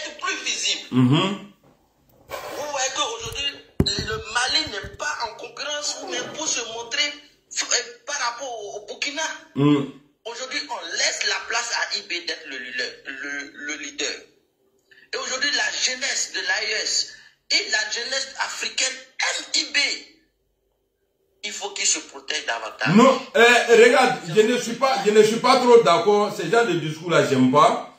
être plus visible. Vous voyez qu'aujourd'hui, le Mali n'est pas en concurrence ou même pour se montrer par rapport au Burkina. Aujourd'hui, on laisse la place à IB d'être le leader. Et aujourd'hui, la jeunesse de l'AES et la jeunesse africaine aime IB. Il faut qu'il se protège davantage. Non, regarde, je ne suis pas trop d'accord. Ce genre de discours-là, j'aime pas.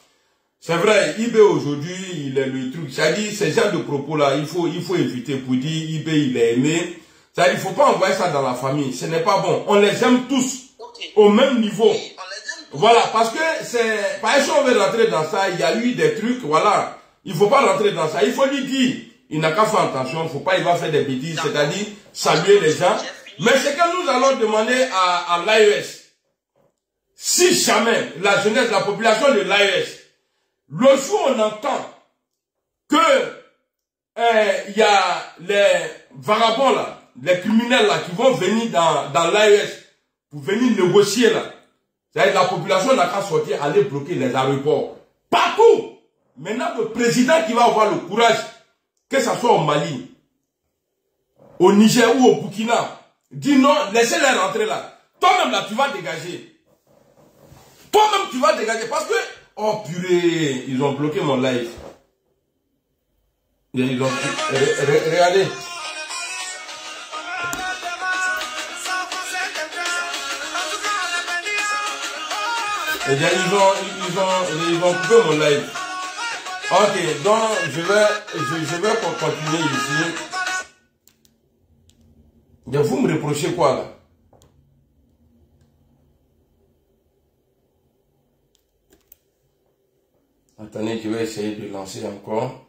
C'est vrai, IB aujourd'hui, il est le truc. C'est-à-dire, ces genre de propos-là, il faut éviter pour dire IB, il est aimé. C'est-à-dire, il ne faut pas envoyer ça dans la famille. Ce n'est pas bon. On les aime tous au même niveau. Oui, on les aime tous. Voilà, parce que c'est... Par exemple, si on veut rentrer dans ça, il y a eu des trucs, voilà. Il ne faut pas rentrer dans ça. Il faut lui dire, il n'a qu'à faire attention, il ne faut pas, il va faire des bêtises, c'est-à-dire saluer les gens. Mais ce que nous allons demander à l'AES, si jamais la jeunesse, la population de l'AES, le jour où on entend que il y a les vagabonds là, les criminels là qui vont venir dans l'AES pour venir négocier là, c'est-à-dire la population n'a qu'à sortir, aller bloquer les aéroports. Partout! Maintenant, le président qui va avoir le courage, que ce soit au Mali, au Niger ou au Burkina, dit non, laissez-les rentrer là. Toi-même là, tu vas dégager. Toi-même, tu vas dégager parce que oh purée, ils ont bloqué mon live. Ils ont... Regardez. Eh bien, ils ont coupé mon live. Ok, donc je vais continuer ici. Et vous me reprochez quoi là? Attendez, je vais essayer de lancer encore.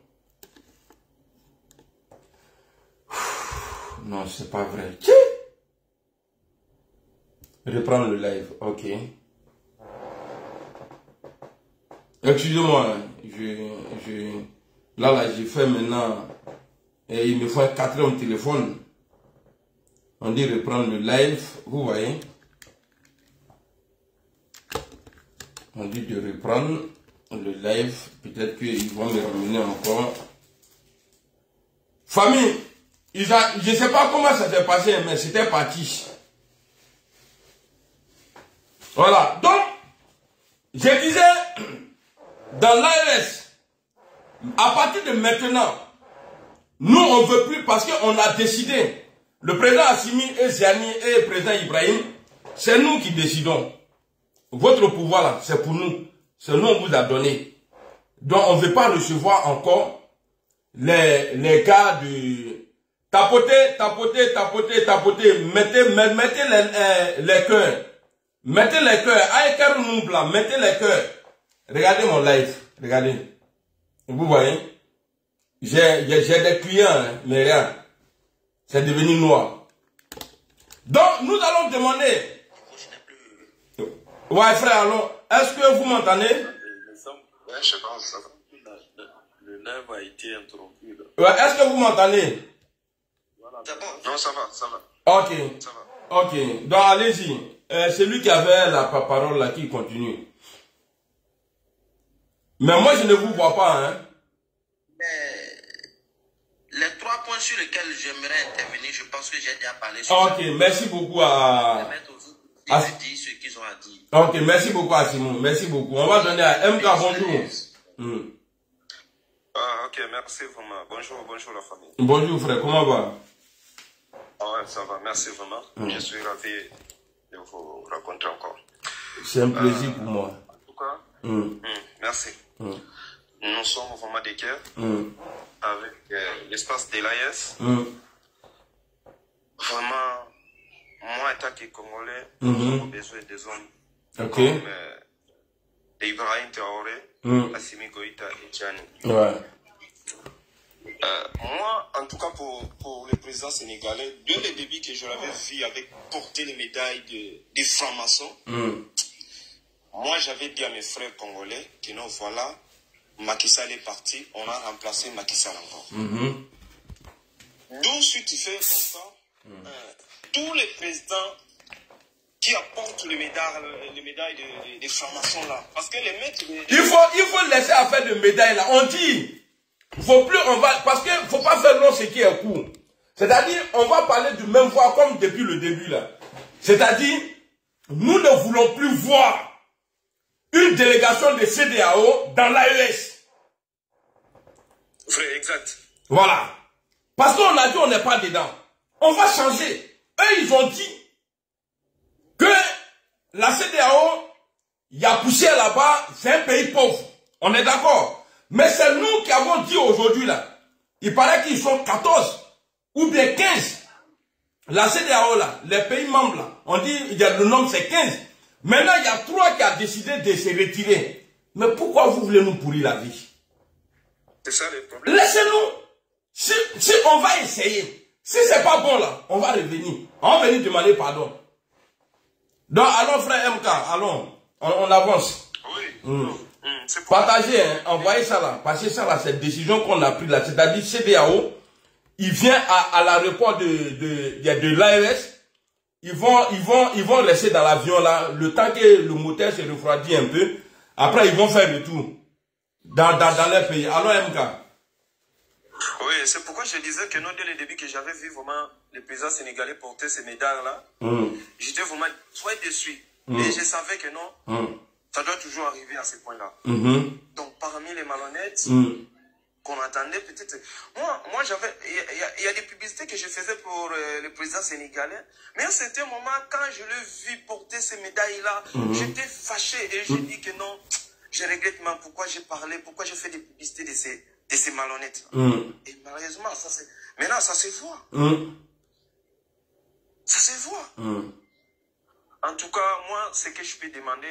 Non, c'est pas vrai. Reprendre le live, ok. Excusez-moi, là, j'ai fait maintenant, et il me faut un 4e téléphone. On dit reprendre le live, vous voyez. On dit de reprendre le live, peut-être qu'ils vont me ramener encore. Famille, je ne sais pas comment ça s'est passé, mais c'était parti. Voilà, donc, je disais, dans l'AES, à partir de maintenant, nous on ne veut plus parce qu'on a décidé, le président Assimi et Ziani et le président Ibrahim, c'est nous qui décidons. Votre pouvoir là, c'est pour nous. C'est nous on vous a donné. Donc on ne veut pas recevoir encore les cas de tapoter, mettez les cœurs. Mettez les cœurs. Mettez les cœurs. Regardez mon live. Regardez. Vous voyez? J'ai des clients, hein, mais rien. C'est devenu noir. Donc, nous allons demander. Ouais, frère, alors, est-ce que vous m'entendez? Ouais, je pense, ça va. Le live a été interrompu. Ouais, est-ce que vous m'entendez? C'est bon. Non, ça va. Ok. Ça va. Ok. Donc, allez-y. C'est lui qui avait la parole là qui continue. Mais moi, je ne vous vois pas, hein. Les 3 points sur lesquels j'aimerais intervenir, je pense que j'ai déjà parlé sur ça. Ok, merci beaucoup à... dire ce qu'ils ont à dire. Ok, merci beaucoup à Simon, merci beaucoup. On va donner à MK, bonjour. Ah, ok, merci vraiment. Bonjour la famille. Bonjour frère, comment va? Ah ouais, ça va, merci vraiment. Je suis ravi de vous rencontrer encore. C'est un plaisir pour moi. En tout cas, merci. Nous sommes vraiment des cœurs avec l'espace de l'AES. Vraiment, moi, en tant que Congolais, nous avons besoin des hommes comme Ibrahim Traoré, Assimi Goïta et Tchani. Ouais. Moi, en tout cas, pour le président sénégalais, dès le début que je l'avais vu avec porter les médailles des francs-maçons, moi, j'avais dit à mes frères congolais que non, voilà, Macky Sall est parti, on a remplacé Macky Sall encore. D'où si tu fais comme ça, tous les présidents qui apportent les médailles des francs-maçons là. Parce que les maîtres... Il faut laisser affaire de médailles là. On dit, parce qu'il ne faut pas faire long ce qui est court. C'est-à-dire, on va parler du même voix comme depuis le début là. C'est-à-dire, nous ne voulons plus voir une délégation de CEDEAO dans l'AES. Vrai, exact. Voilà. Parce qu'on a dit on n'est pas dedans. On va changer. Eux, ils ont dit que la CEDEAO, il y a poussière là-bas, c'est un pays pauvre. On est d'accord. Mais c'est nous qui avons dit aujourd'hui là. Il paraît qu'ils sont 14 ou bien 15. La CEDEAO là, les pays membres là, on dit il y a le nombre c'est 15. Maintenant, il y a 3 qui a décidé de se retirer. Mais pourquoi vous voulez nous pourrir la vie? C'est ça le problème. Laissez-nous. Si on va essayer, si c'est pas bon là, on va revenir. On va venir demander pardon. Donc, allons frère MK, allons. On avance. Oui. Partagez, hein, envoyez ça là. Parce que ça là, cette décision qu'on a prise là, c'est-à-dire CEDEAO, il vient à l'aéroport de l'AES. Ils vont laisser dans l'avion là, le temps que le moteur se refroidit un peu. Après, ils vont faire le tour dans leur pays. Alors, MK. Oui, c'est pourquoi je disais que non, dès le début que j'avais vu vraiment le président sénégalais porter ces médailles-là, j'étais vraiment très déçu. Et je savais que non, ça doit toujours arriver à ce point-là. Donc, parmi les malhonnêtes qu'on attendait, peut-être... Moi j'avais... Il y a des publicités que je faisais pour le président sénégalais, mais à un certain moment, quand je l'ai vu porter ces médailles-là, j'étais fâché et j'ai dit que non, je regrette même pourquoi j'ai parlé, pourquoi j'ai fait des publicités de ces malhonnêtes. Et malheureusement, maintenant, ça se voit. Ça se voit. En tout cas, moi, ce que je peux demander,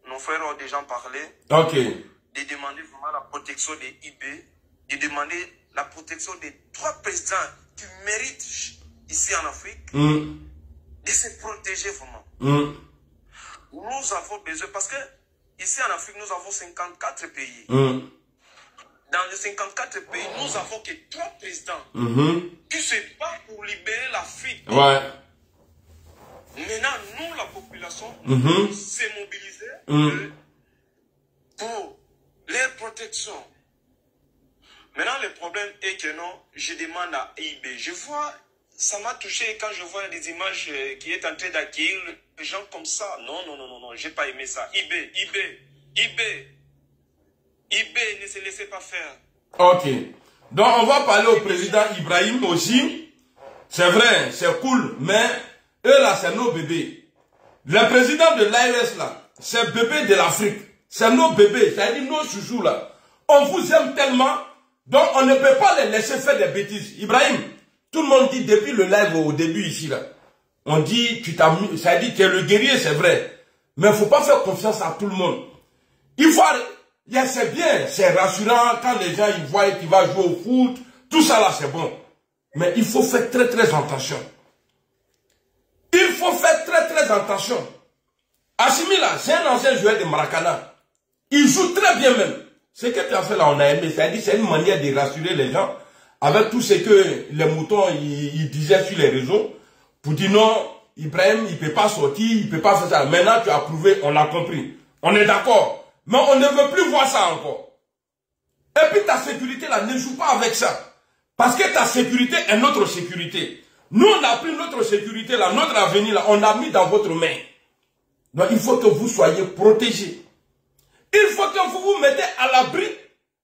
nos frères ont déjà parlé. Ok. De demander vraiment la protection des IB, de demander la protection des 3 présidents qui méritent ici en Afrique, de se protéger vraiment. Nous avons besoin, parce que ici en Afrique, nous avons 54 pays. Dans les 54 pays, nous avons que 3 présidents qui se battent pour libérer l'Afrique. Ouais. Maintenant, nous, la population, s'est mobilisée pour leur protection. Maintenant, le problème est que non, je demande à IB. Je vois, ça m'a touché quand je vois des images qui est en train d'accueillir les gens comme ça. Non, j'ai pas aimé ça. IB, ne se laissez pas faire. Ok. Donc, on va parler au président Ibrahim aussi. C'est vrai, c'est cool, mais eux là, c'est nos bébés. Le président de l'AES là, c'est bébé de l'Afrique. C'est nos bébés, c'est-à-dire nos chouchous là. On vous aime tellement, donc on ne peut pas les laisser faire des bêtises. Ibrahim, tout le monde dit depuis le live au début ici là, on dit, ça dit tu es le guerrier, c'est vrai. Mais il ne faut pas faire confiance à tout le monde. Il faut... C'est bien, c'est rassurant quand les gens ils voient qu'il va jouer au foot, tout ça là c'est bon. Mais il faut faire très très attention. Il faut faire très très attention. Assimi là, c'est un ancien joueur de Maracana. Il joue très bien même. Ce que tu as fait là, on a aimé. C'est-à-dire c'est une manière de rassurer les gens avec tout ce que les moutons ils disaient sur les réseaux pour dire non, Ibrahim il ne peut pas sortir, il ne peut pas faire ça. Maintenant tu as prouvé, on a compris. On est d'accord. Mais on ne veut plus voir ça encore. Et puis ta sécurité là, ne joue pas avec ça. Parce que ta sécurité est notre sécurité. Nous on a pris notre sécurité là, notre avenir là, on a mis dans votre main. Donc il faut que vous soyez protégés. Il faut que vous vous mettez à l'abri.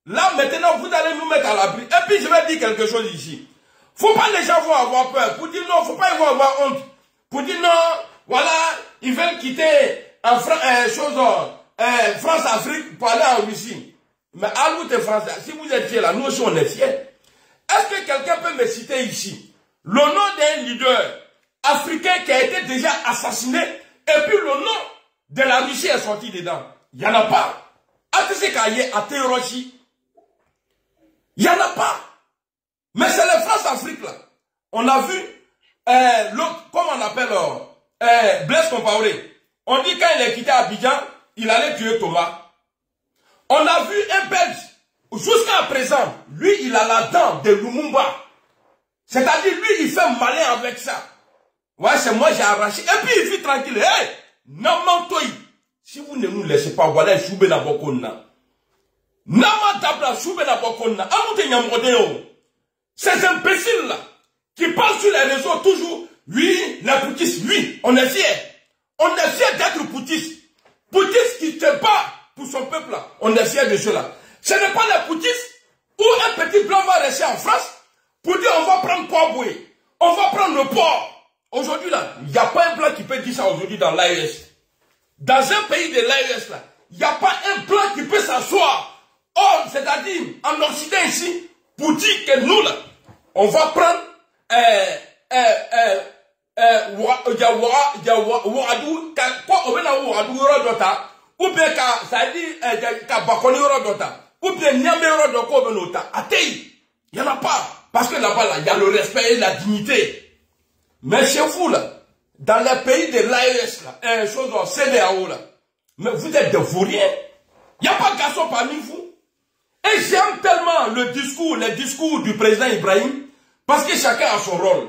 Là maintenant vous allez nous mettre à l'abri. Et puis je vais dire quelque chose ici. Faut pas les gens vont avoir peur. Pour dire non, faut pas avoir honte. Pour dire non, voilà, ils veulent quitter en France-Afrique pour aller en Russie. Mais à l'autre de France, si vous êtes fiers là, nous aussi on est fiers. Est-ce que quelqu'un peut me citer ici le nom d'un leader africain qui a été déjà assassiné et puis le nom de la Russie est sorti dedans? Il n'y en a pas. À Hiroshima, il n'y en a pas. Mais c'est la France-Afrique là. On a vu l'autre, comment on appelle Blaise Compaoré. On dit quand il est quitté Abidjan, il allait tuer Thomas. On a vu un Belge, jusqu'à présent, lui il a la dent de Lumumba. C'est-à-dire lui il fait malin avec ça. Ouais, c'est moi, j'ai arraché. Et puis, il vit tranquille. Hey, Namantoi. Si vous ne nous laissez pas, voilà, Choubena Bokonna. Namatabla, Choubena Bokonna. Amoute Nyamrodeo. Ces imbéciles-là, qui parlent sur les réseaux toujours, oui, la poutiste, oui, on est fiers. On est fiers d'être poutistes. Poutistes qui se bat pour son peuple là. On est fiers de cela. Ce n'est pas les poutistes où un petit blanc va rester en France pour dire on va prendre Poiboué. On va prendre le port. Aujourd'hui là, il n'y a pas un blanc qui peut dire ça aujourd'hui dans l'AES. Dans un pays de l'AES là, il n'y a pas un blanc qui peut s'asseoir. Or, c'est-à-dire en Occident ici, pour dire que nous là, on va prendre ou bien ça dit ou bien il n'y en a pas. Parce que là-bas, il y a le respect et la dignité. Mais chez vous, là, dans les pays de l'AES, chose en CDAO, là, mais vous êtes des vauriens. Il n'y a pas de garçon parmi vous. Et j'aime tellement les discours du président Ibrahim, parce que chacun a son rôle.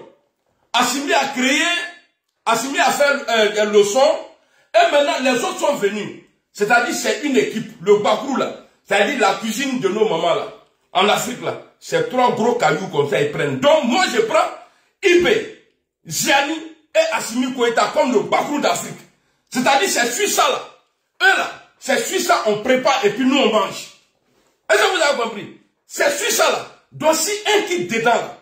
Assimi a créé, Assimi a fait des leçons, et maintenant les autres sont venus. C'est-à-dire c'est une équipe, le Bakrou là, c'est-à-dire la cuisine de nos mamans là, en Afrique là, c'est 3 gros cailloux comme ça ils prennent. Donc moi je prends Ibé, Ziani et Assimi Koïta comme le Bakrou d'Afrique. C'est-à-dire c'est Suisse là, eux là, c'est Suisse là, on prépare et puis nous on mange. Est-ce que vous avez compris? C'est Suisse là, donc si un quitte dedans là,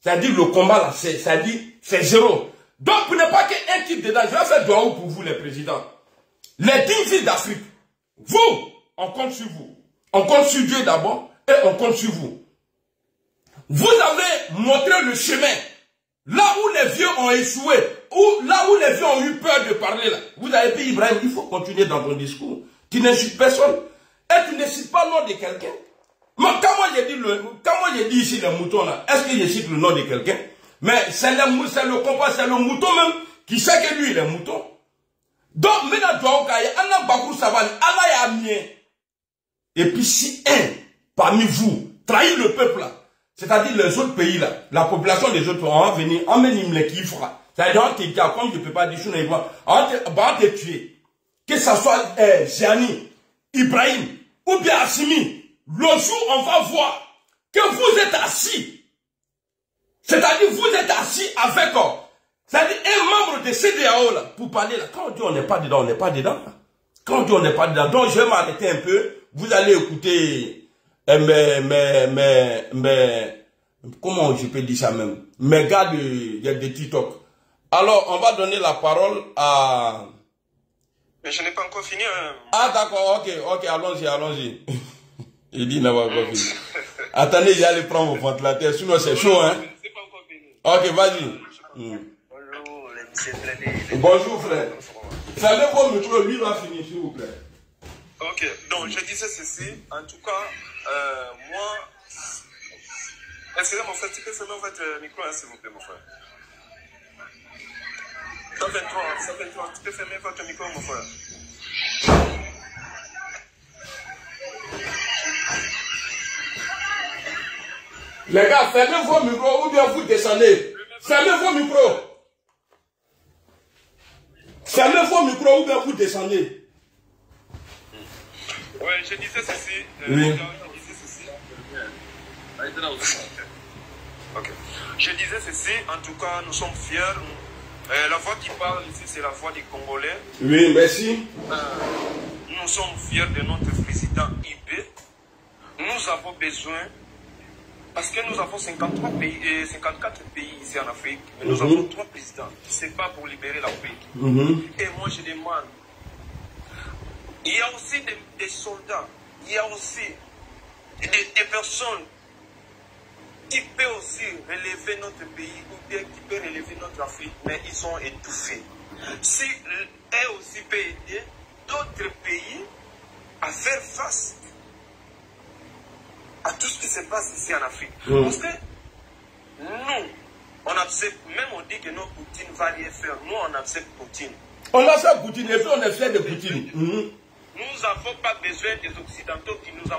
c'est-à-dire le combat là, c'est-à-dire c'est zéro. Donc pour ne pas qu'un quitte dedans, je vais faire doigt pour vous les présidents. Les 10 villes d'Afrique, vous, on compte sur vous. On compte sur Dieu d'abord et on compte sur vous. Vous avez montré le chemin. Là où les vieux ont échoué, là où les vieux ont eu peur de parler, là, vous avez dit Ibrahim, il faut continuer dans ton discours. Tu n'insultes personne. Et tu ne cites pas le nom de quelqu'un. Mais quand moi j'ai dit ici les moutons là, est-ce que je cite le nom de quelqu'un? Mais c'est le compas, c'est le mouton même qui sait que lui il est mouton. Donc, maintenant, et puis si un parmi vous trahit le peuple là, c'est-à-dire les autres pays là, la population des autres on va venir, emmène les qui fera. C'est-à-dire on te dit, comme je ne peux pas dire, on va te tuer. Que ça soit Gianni, Ibrahim ou bien Assimi, le jour on va voir que vous êtes assis. C'est-à-dire vous êtes assis avec c'est-à-dire un membre de CDAO là, pour parler là. Quand on dit on n'est pas dedans, on n'est pas dedans. Quand on dit on n'est pas dedans, donc je vais m'arrêter un peu. Vous allez écouter comment je peux dire ça même? Mes gars de TikTok. Alors, on va donner la parole à... Mais je n'ai pas encore fini. Hein. Ah d'accord, ok, allons-y. Il dit n'a pas encore fini. Attendez, j'allais prendre mon ventilateur, sinon c'est chaud, hein. C'est pas encore fini. Ok, vas-y. Bonjour frère. Fermez vos micros, lui va finir s'il vous plaît. Ok, donc je disais ceci, en tout cas, moi, excusez-moi frère, tu peux fermer votre micro hein, s'il vous plaît mon frère. 123, tu peux fermer votre micro mon frère. Les gars, fermez vos micros ou bien vous descendez. Fermez vos micros. Fermez vos micros ou bien vous descendez. Ouais, je disais ceci. Ok. Je disais ceci, en tout cas, nous sommes fiers. La voix qui parle ici, c'est la voix des Congolais. Oui, merci. Nous sommes fiers de notre président IB. Nous avons besoin, parce que nous avons 54 pays ici en Afrique, mais nous avons 3 présidents. Ce n'est pas pour libérer l'Afrique. Et moi, je demande, il y a aussi des soldats, il y a aussi des personnes qui peuvent aussi relever notre pays ou bien qui peuvent relever notre Afrique, mais ils sont étouffés. Si eux aussi peuvent aider d'autres pays à faire face à tout ce qui se passe ici en Afrique. Parce que nous, on accepte, même on dit que non, Poutine va rien faire. Nous, on accepte Poutine. On accepte Poutine et puis on est fiers de Poutine. Nous n'avons pas besoin des Occidentaux qui nous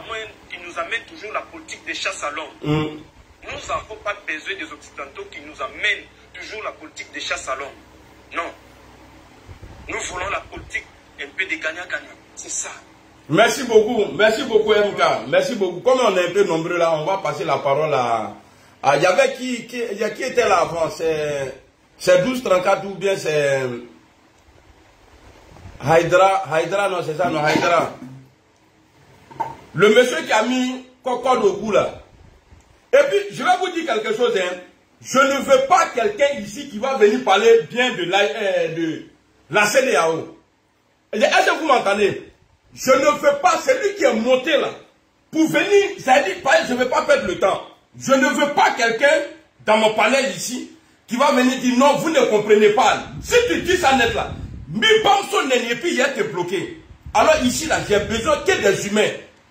amènent toujours la politique de chasse à l'homme. Nous n'avons pas besoin des Occidentaux qui nous amènent toujours la politique des chats salons. Non. Nous voulons la politique un peu de gagnant-gagnant. C'est ça. Merci beaucoup, MK. Merci beaucoup. Comme on est un peu nombreux là, on va passer la parole à... Il y avait qui était là avant? C'est 1234 ou bien c'est... Haïdra, non, c'est ça, non, Haïdra. Le monsieur qui a mis Cocode au cou là. Et puis, je vais vous dire quelque chose, hein. Je ne veux pas quelqu'un ici qui va venir parler bien de la CEDEAO. Est-ce que vous m'entendez? Je ne veux pas celui qui est monté là pour venir, c'est-à-dire, je ne veux pas perdre le temps. Je ne veux pas quelqu'un dans mon panel ici qui va venir dire non, vous ne comprenez pas. Si tu dis ça net là, mi bamso n'est puis il est bloqué. Alors ici là, j'ai besoin que des humains.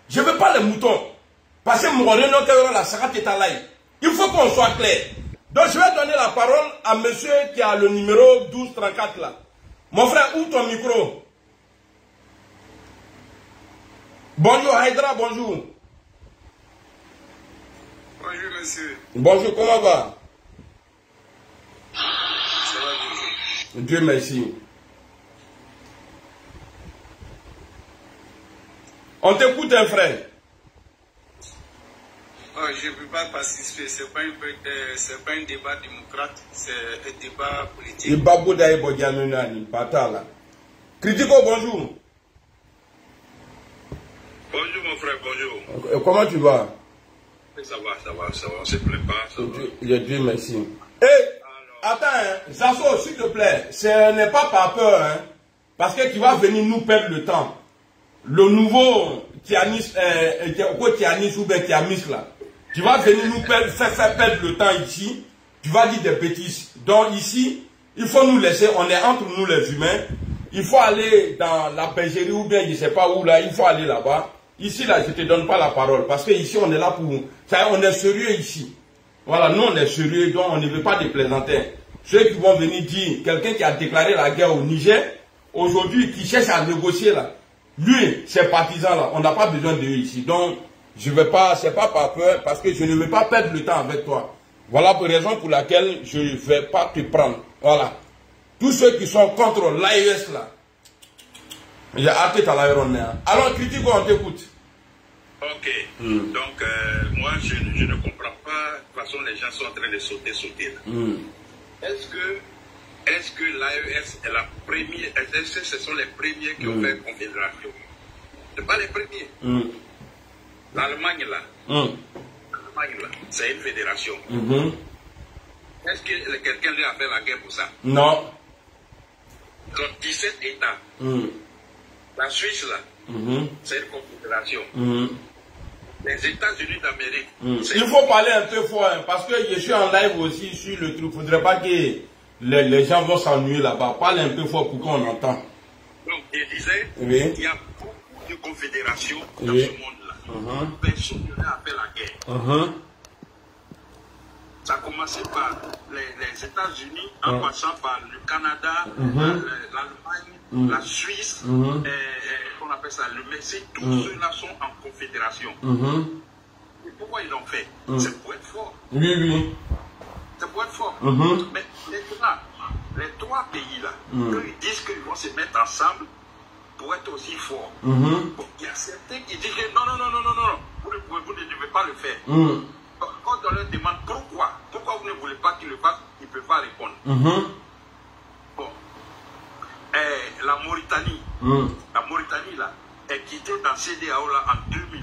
Je ne veux pas les moutons. Parce que mon renom la sarate est à l'ail. Il faut qu'on soit clair. Donc je vais donner la parole à monsieur qui a le numéro 1234 là. Mon frère, ouvre ton micro. Bonjour Haïdra, bonjour. Bonjour monsieur. Bonjour, comment va? Ça va bien. Dieu merci. On t'écoute un frère. Oh, je ne peux pas participer, ce n'est pas un débat démocrate, c'est un débat politique. Il babou d'ailleurs Bodianunani, Patala. Critico, bonjour. Bonjour mon frère, bonjour. Comment tu vas? Ça va, on se plaît pas, ça va. Dieu merci. Et, attends, hein, Zasso, s'il te plaît, ce n'est pas par peur, hein, parce que tu vas venir nous perdre le temps. Le nouveau Tianis ou bien Tiamis là, tu vas venir nous faire perdre le temps ici, tu vas dire des bêtises. Donc ici, il faut nous laisser, on est entre nous les humains, il faut aller dans la bergerie ou bien je ne sais pas où là, il faut aller là-bas. Ici là, je ne te donne pas la parole, parce que ici on est là pour... Ça, on est sérieux ici. Voilà, nous on est sérieux, donc on ne veut pas de plaisanter. Ceux qui vont venir dire, quelqu'un qui a déclaré la guerre au Niger, aujourd'hui qui cherche à négocier là, lui, ces partisans là, on n'a pas besoin d'eux ici. Donc, je ne vais pas, c'est pas par peur, parce que je ne veux pas perdre le temps avec toi. Voilà pour raison pour laquelle je ne vais pas te prendre. Voilà. Tous ceux qui sont contre l'AES là, j'ai hâte à l'aéronef. Alors, Critico, on t'écoute. Ok. Donc, moi, je ne comprends pas. De toute façon, les gens sont en train de sauter là. Est-ce que l'AES est la première? Est-ce que ce sont les premiers qui ont fait confédération? Ce n'est pas les premiers. L'Allemagne là, c'est une fédération. Est-ce que quelqu'un lui a fait la guerre pour ça? Non. Donc 17 États. La Suisse là, c'est une confédération. Les États-Unis d'Amérique. Il faut parler un peu fort, hein, parce que je suis en live aussi sur le truc. Il ne faudrait pas que les gens vont s'ennuyer là-bas. Parle un peu fort pour qu'on entende. Donc, je disais, il y a beaucoup de confédérations dans ce monde-là. Personne ne a fait la guerre. Ça a commencé par les États-Unis, en passant par le Canada, l'Allemagne, la Suisse, on appelle ça le Mexique. Tous ceux-là sont en confédération. Et pourquoi ils l'ont fait? C'est pour être fort. Oui. C'est pour être fort. Mais maintenant, les trois pays-là, ils disent qu'ils vont se mettre ensemble pour être aussi forts. Bon, il y a certains qui disent que non, vous ne devez pas le faire. Quand on leur demande pourquoi vous ne voulez pas qu'ils le fassent, ils ne peuvent pas répondre. Bon. La Mauritanie là, est quittée dans CEDEAO là en 2000.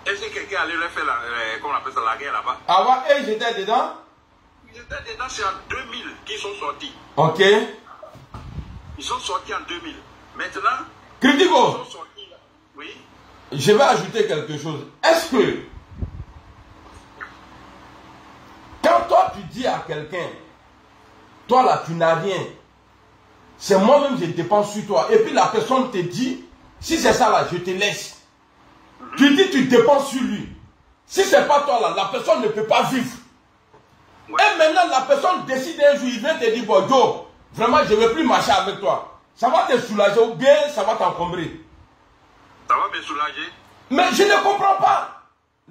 Est-ce que quelqu'un allait leur faire comment on appelle ça, la guerre là-bas? Avant, ils étaient dedans? Ils étaient dedans, c'est en 2000 qu'ils sont sortis. Ok. Ils sont sortis en 2000. Maintenant, Critico, ils sont sortis là. Oui. Je vais ajouter quelque chose. Est-ce que quand toi tu dis à quelqu'un, toi là tu n'as rien, c'est moi-même je dépends sur toi, et puis la personne te dit, si c'est ça là, je te laisse. Tu dis tu dépends sur lui. Si c'est pas toi là, la personne ne peut pas vivre. Et maintenant la personne décide un jour, il vient te dire, bon Joe, vraiment je ne veux plus marcher avec toi. Ça va te soulager ou bien ça va t'encombrer. Ça va me soulager. Mais je ne comprends pas.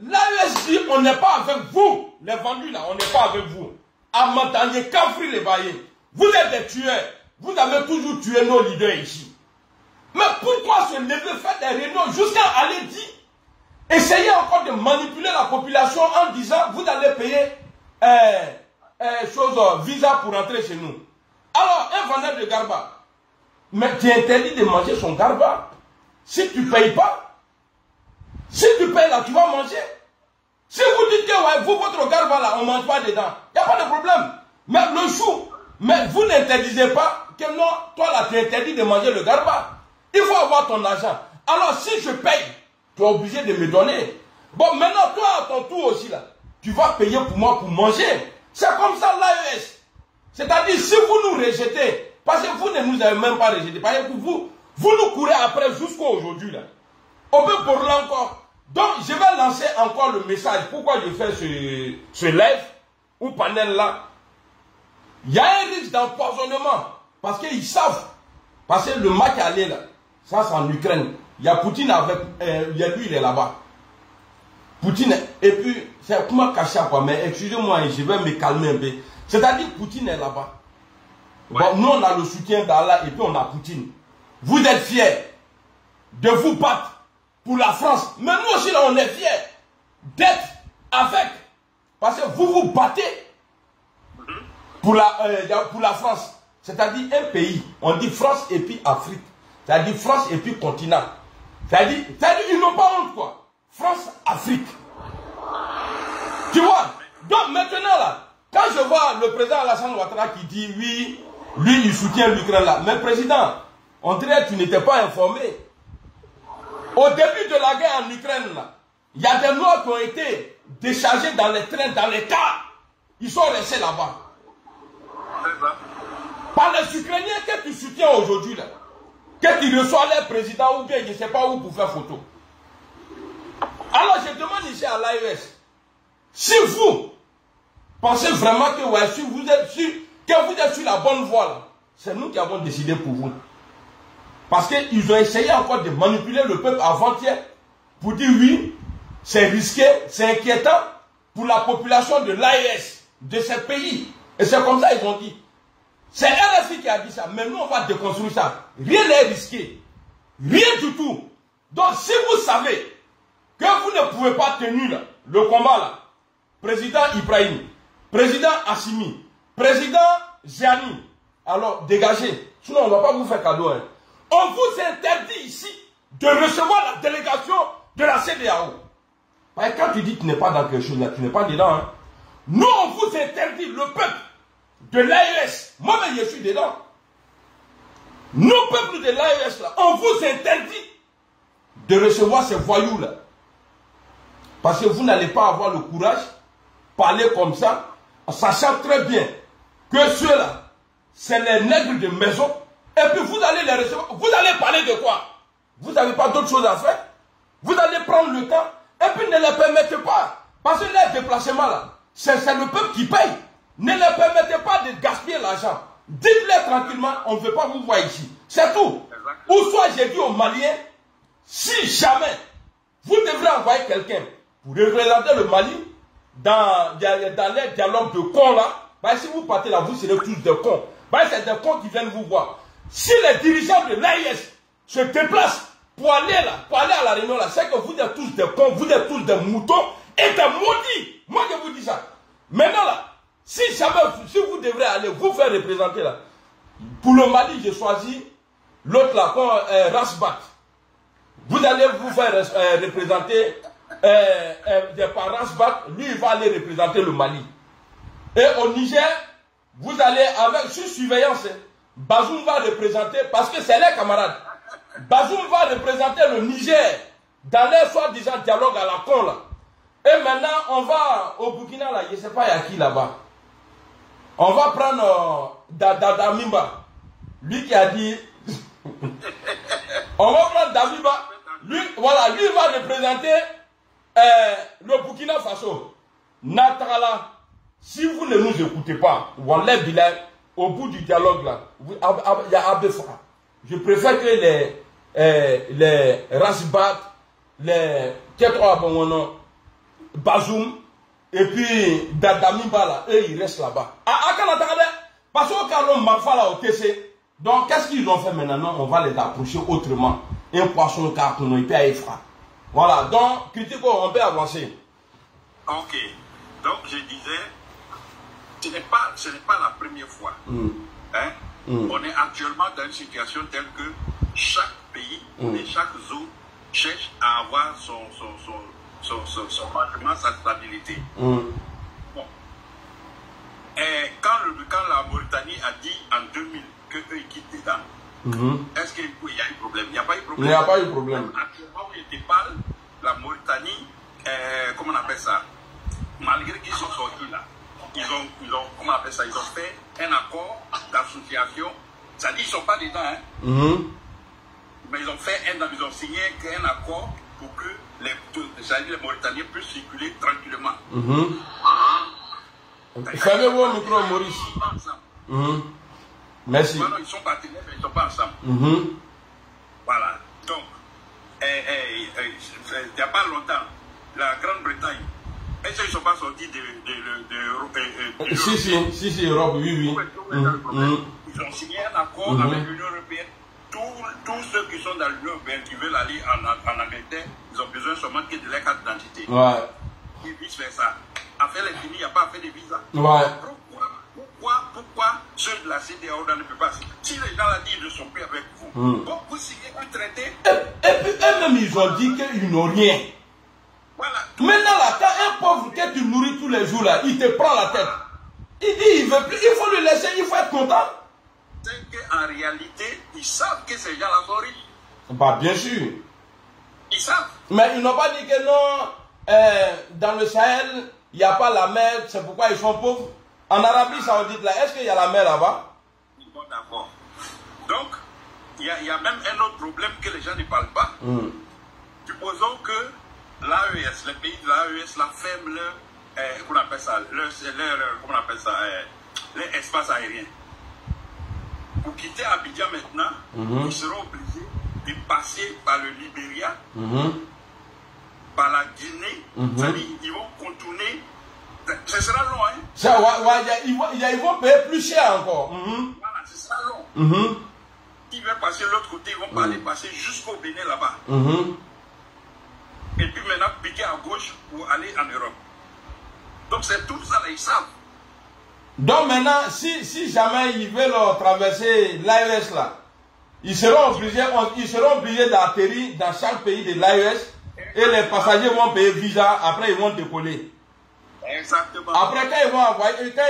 l'AES dit on n'est pas avec vous. Les vendus là, on n'est pas avec vous. À Montagne, Cafri les baillés. Vous êtes des tueurs. Vous avez toujours tué nos leaders ici. Mais pourquoi se lever, faire des réunions jusqu'à aller dire, essayer encore de manipuler la population en disant vous allez payer visa pour entrer chez nous. Alors, un vendeur de garba, mais tu interdis de manger son garba. Si tu ne payes pas, si tu payes là, tu vas manger. Si vous dites que ouais, vous, votre garba là, on ne mange pas dedans, il n'y a pas de problème. Mais le chou, mais vous n'interdisez pas que non, toi là, tu interdis de manger le garba. Il faut avoir ton argent. Alors, si je paye, tu es obligé de me donner. Bon, maintenant, toi, à ton tour aussi là, tu vas payer pour moi pour manger. C'est comme ça l'AES. C'est-à-dire, si vous nous rejetez, parce que vous ne nous avez même pas rejeté, parce que vous nous courez après jusqu'à aujourd'hui là. On peut pour là encore. Donc, je vais lancer encore le message. Pourquoi je fais ce live ou panel là? Il y a un risque d'empoisonnement. Parce qu'ils savent. Parce que le match allé là, ça c'est en Ukraine. Il y a Poutine avec. Lui, il est là-bas. Poutine, et puis, c'est comment cacher quoi, mais excusez-moi, je vais me calmer un peu. C'est-à-dire, Poutine est là-bas. Ouais. Bon, nous, on a le soutien d'Allah et puis on a Poutine. Vous êtes fiers de vous battre pour la France. Mais nous aussi, là, on est fiers d'être avec. Parce que vous vous battez pour la France. C'est-à-dire un pays. On dit France et puis Afrique. C'est-à-dire France et puis continent. C'est-à-dire ils n'ont pas honte, quoi. France, Afrique. Tu vois? Donc maintenant, là, quand je vois le président Alassane Ouattara qui dit oui, lui, il soutient l'Ukraine là. Mais président, on dirait que tu n'étais pas informé. Au début de la guerre en Ukraine, là, il y a des Noirs qui ont été déchargés dans les trains, dans les cars. Ils sont restés là-bas. Par les Ukrainiens que tu soutiens aujourd'hui, là, que tu reçois les présidents ou bien je ne sais pas où pour faire photo. Alors je demande ici à l'AES, si vous pensez vraiment que, ouais, si vous êtes sur la bonne voie, c'est nous qui avons décidé pour vous. Parce qu'ils ont essayé encore de manipuler le peuple avant-hier pour dire oui, c'est risqué, c'est inquiétant pour la population de l'AES, de ces pays. Et c'est comme ça qu'ils ont dit. C'est RFI qui a dit ça, mais nous on va déconstruire ça. Rien n'est risqué. Rien du tout. Donc si vous savez que vous ne pouvez pas tenir là, le combat là, président Ibrahim, président Assimi, président Ziani, alors dégagez. Sinon on ne va pas vous faire cadeau. Hein. On vous interdit ici de recevoir la délégation de la CEDEAO. Parce que quand tu dis que tu n'es pas dans quelque chose là, tu n'es pas dedans. Hein. Nous on vous interdit, le peuple de l'AES, moi-même je suis dedans. Nos peuples de l'AES là, on vous interdit de recevoir ces voyous là. Parce que vous n'allez pas avoir le courage de parler comme ça, en sachant très bien que ceux-là, c'est les nègres de maison. Et puis vous allez les recevoir. Vous allez parler de quoi? Vous n'avez pas d'autre chose à faire? Vous allez prendre le temps et puis ne les permettez pas. Parce que les déplacements là, c'est le peuple qui paye. Ne les permettez pas de gaspiller l'argent. Dites-les tranquillement, on ne veut pas vous voir ici. C'est tout. Ou soit j'ai dit aux Maliens, si jamais vous devrez envoyer quelqu'un pour représenter le Mali dans les dialogues de cons là, bah, si vous partez là, vous serez tous des cons. Bah, c'est des cons qui viennent vous voir. Si les dirigeants de l'AES se déplacent pour aller là, pour aller à la réunion là, c'est que vous êtes tous des cons, vous êtes tous des moutons et des maudits. Moi je vous dis ça. Maintenant là, si vous devrez aller vous faire représenter là, pour le Mali, j'ai choisi l'autre là, Rasbat. Vous allez vous faire représenter par Rasbat, lui il va aller représenter le Mali. Et au Niger, vous allez avec sur surveillance, Bazoum va représenter, parce que c'est les camarades. Bazoum va représenter le Niger dans les soi-disant dialogue à la con là. Et maintenant, on va au Burkina là, je ne sais pas il y a qui là-bas. On va prendre Damimba, lui qui a dit. On va prendre Damiba, lui, voilà, lui va représenter le Burkina Faso. Natala, si vous ne nous écoutez pas, au bout du dialogue là, il y a Abefra. Je préfère que les Rasbat, les Bazoum, et puis Dadamiba là, eux ils restent là-bas. Parce qu'au Carlo Marfa là au TC, donc qu'est-ce qu'ils ont fait maintenant? On va les approcher autrement. Un poisson carton, il peut à Efra. Voilà, donc, Critico, on peut avancer. Ok, donc je disais, ce n'est pas la première fois. Hein? On est actuellement dans une situation telle que chaque pays et chaque zone cherche à avoir son management, sa stabilité. Bon. Et quand la Mauritanie a dit en 2000 qu'eux ils quittent dedans, est-ce qu'il y a eu problème? Il n'y a pas eu problème. Il n'y a pas eu problème. Actuellement, où je te parle, la Mauritanie, comment on appelle ça? Malgré qu'ils sont sortis là, ils ont, comment on appelle ça? Ils ont fait un accord d'association. Ça dit qu'ils ne sont pas dedans, hein? Mais ils ont signé un accord pour que les Mauritaniens puissent circuler tranquillement. Fermez-vous au micro, Maurice. Merci. Non, ils sont partenaires, mais ils ne sont pas ensemble. Voilà. Donc, il n'y a pas longtemps, la Grande-Bretagne, est-ce qu'ils ne sont pas sortis de Si, Europe, oui. Ils ont signé un accord avec l'Union européenne. Tous ceux qui sont dans l'Union européenne, qui veulent aller en Angleterre, ils ont besoin seulement que de leur carte d'identité. Ouais. Et vice-versa. Affaire est finie, il n'y a pas fait de visa. Ouais. Pourquoi ceux de la CEDEAO ne peuvent pas? Si les gens l'ont dit, ils ne sont plus avec vous. Bon, vous signez un traité. Et puis eux-mêmes, ils ont dit qu'ils n'ont rien. Voilà. Maintenant, là, quand un pauvre que tu nourris tous les jours, là, il te prend la tête. Il dit, il veut plus, il faut le laisser, il faut être content. C'est qu'en réalité, ils savent que ces gens-là sont riches. Bah, bien sûr. Ils savent. Mais ils n'ont pas dit que non, dans le Sahel, il n'y a pas la mer, c'est pourquoi ils sont pauvres. En Arabie Saoudite, là, est-ce qu'il y a la mer là-bas? Bon, d'accord. Donc, il y a même un autre problème que les gens ne parlent pas. Supposons que l'AES, les pays de l'AES, la ferment leur, comment on appelle ça, leur espace aérien. Pour quitter Abidjan maintenant, ils seront obligés de passer par le Libéria, par la Guinée, c'est-à-dire ils vont contourner. Ce sera long, hein? Ils vont payer plus cher encore. Voilà, ce sera long. Ils veulent passer de l'autre côté, ils vont pas aller passer jusqu'au Bénin là-bas. Et puis maintenant, piquer à gauche pour aller en Europe. Donc c'est tout ça, là, ils savent. Donc maintenant, si jamais ils veulent traverser l'AES là, ils seront obligés d'atterrir dans chaque pays de l'AES et les passagers vont payer visa, après ils vont décoller. Exactement. Après, quand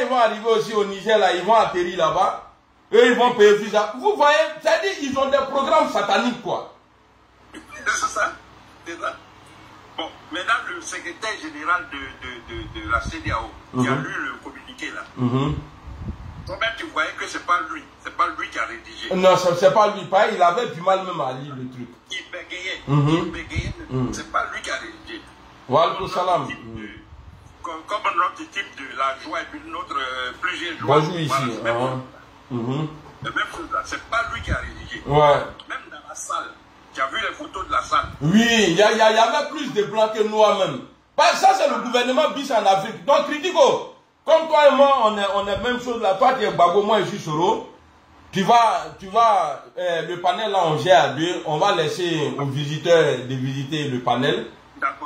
ils vont arriver aussi au Niger, là, ils vont atterrir là-bas. Eux, ils vont payer visa. Vous voyez, c'est-à-dire qu'ils ont des programmes sataniques, quoi. C'est ça. C'est ça. Bon, maintenant, le secrétaire général de la CEDEAO, qui a lu le communiqué, là, toi-même, tu voyais que c'est pas lui. C'est pas lui qui a rédigé. Non, c'est pas lui. Il avait du mal même à lire le truc. Il bégayait. C'est pas lui qui a rédigé. Wa alaykoum salam. Comme un autre type de la joie et puis notre plusieurs joies. Bonjour ici. La même chose là, c'est pas lui qui a rédigé. Ouais. Même dans la salle, tu as vu les photos de la salle. Oui, il y avait plus de blancs que noirs même. Ça c'est le gouvernement bis en Afrique. Donc Critico, comme toi et moi, on est même chose là. Toi tu es Bago, moi je suis Soro. Tu vas, le panel là on gère à deux. On va laisser aux visiteurs de visiter le panel.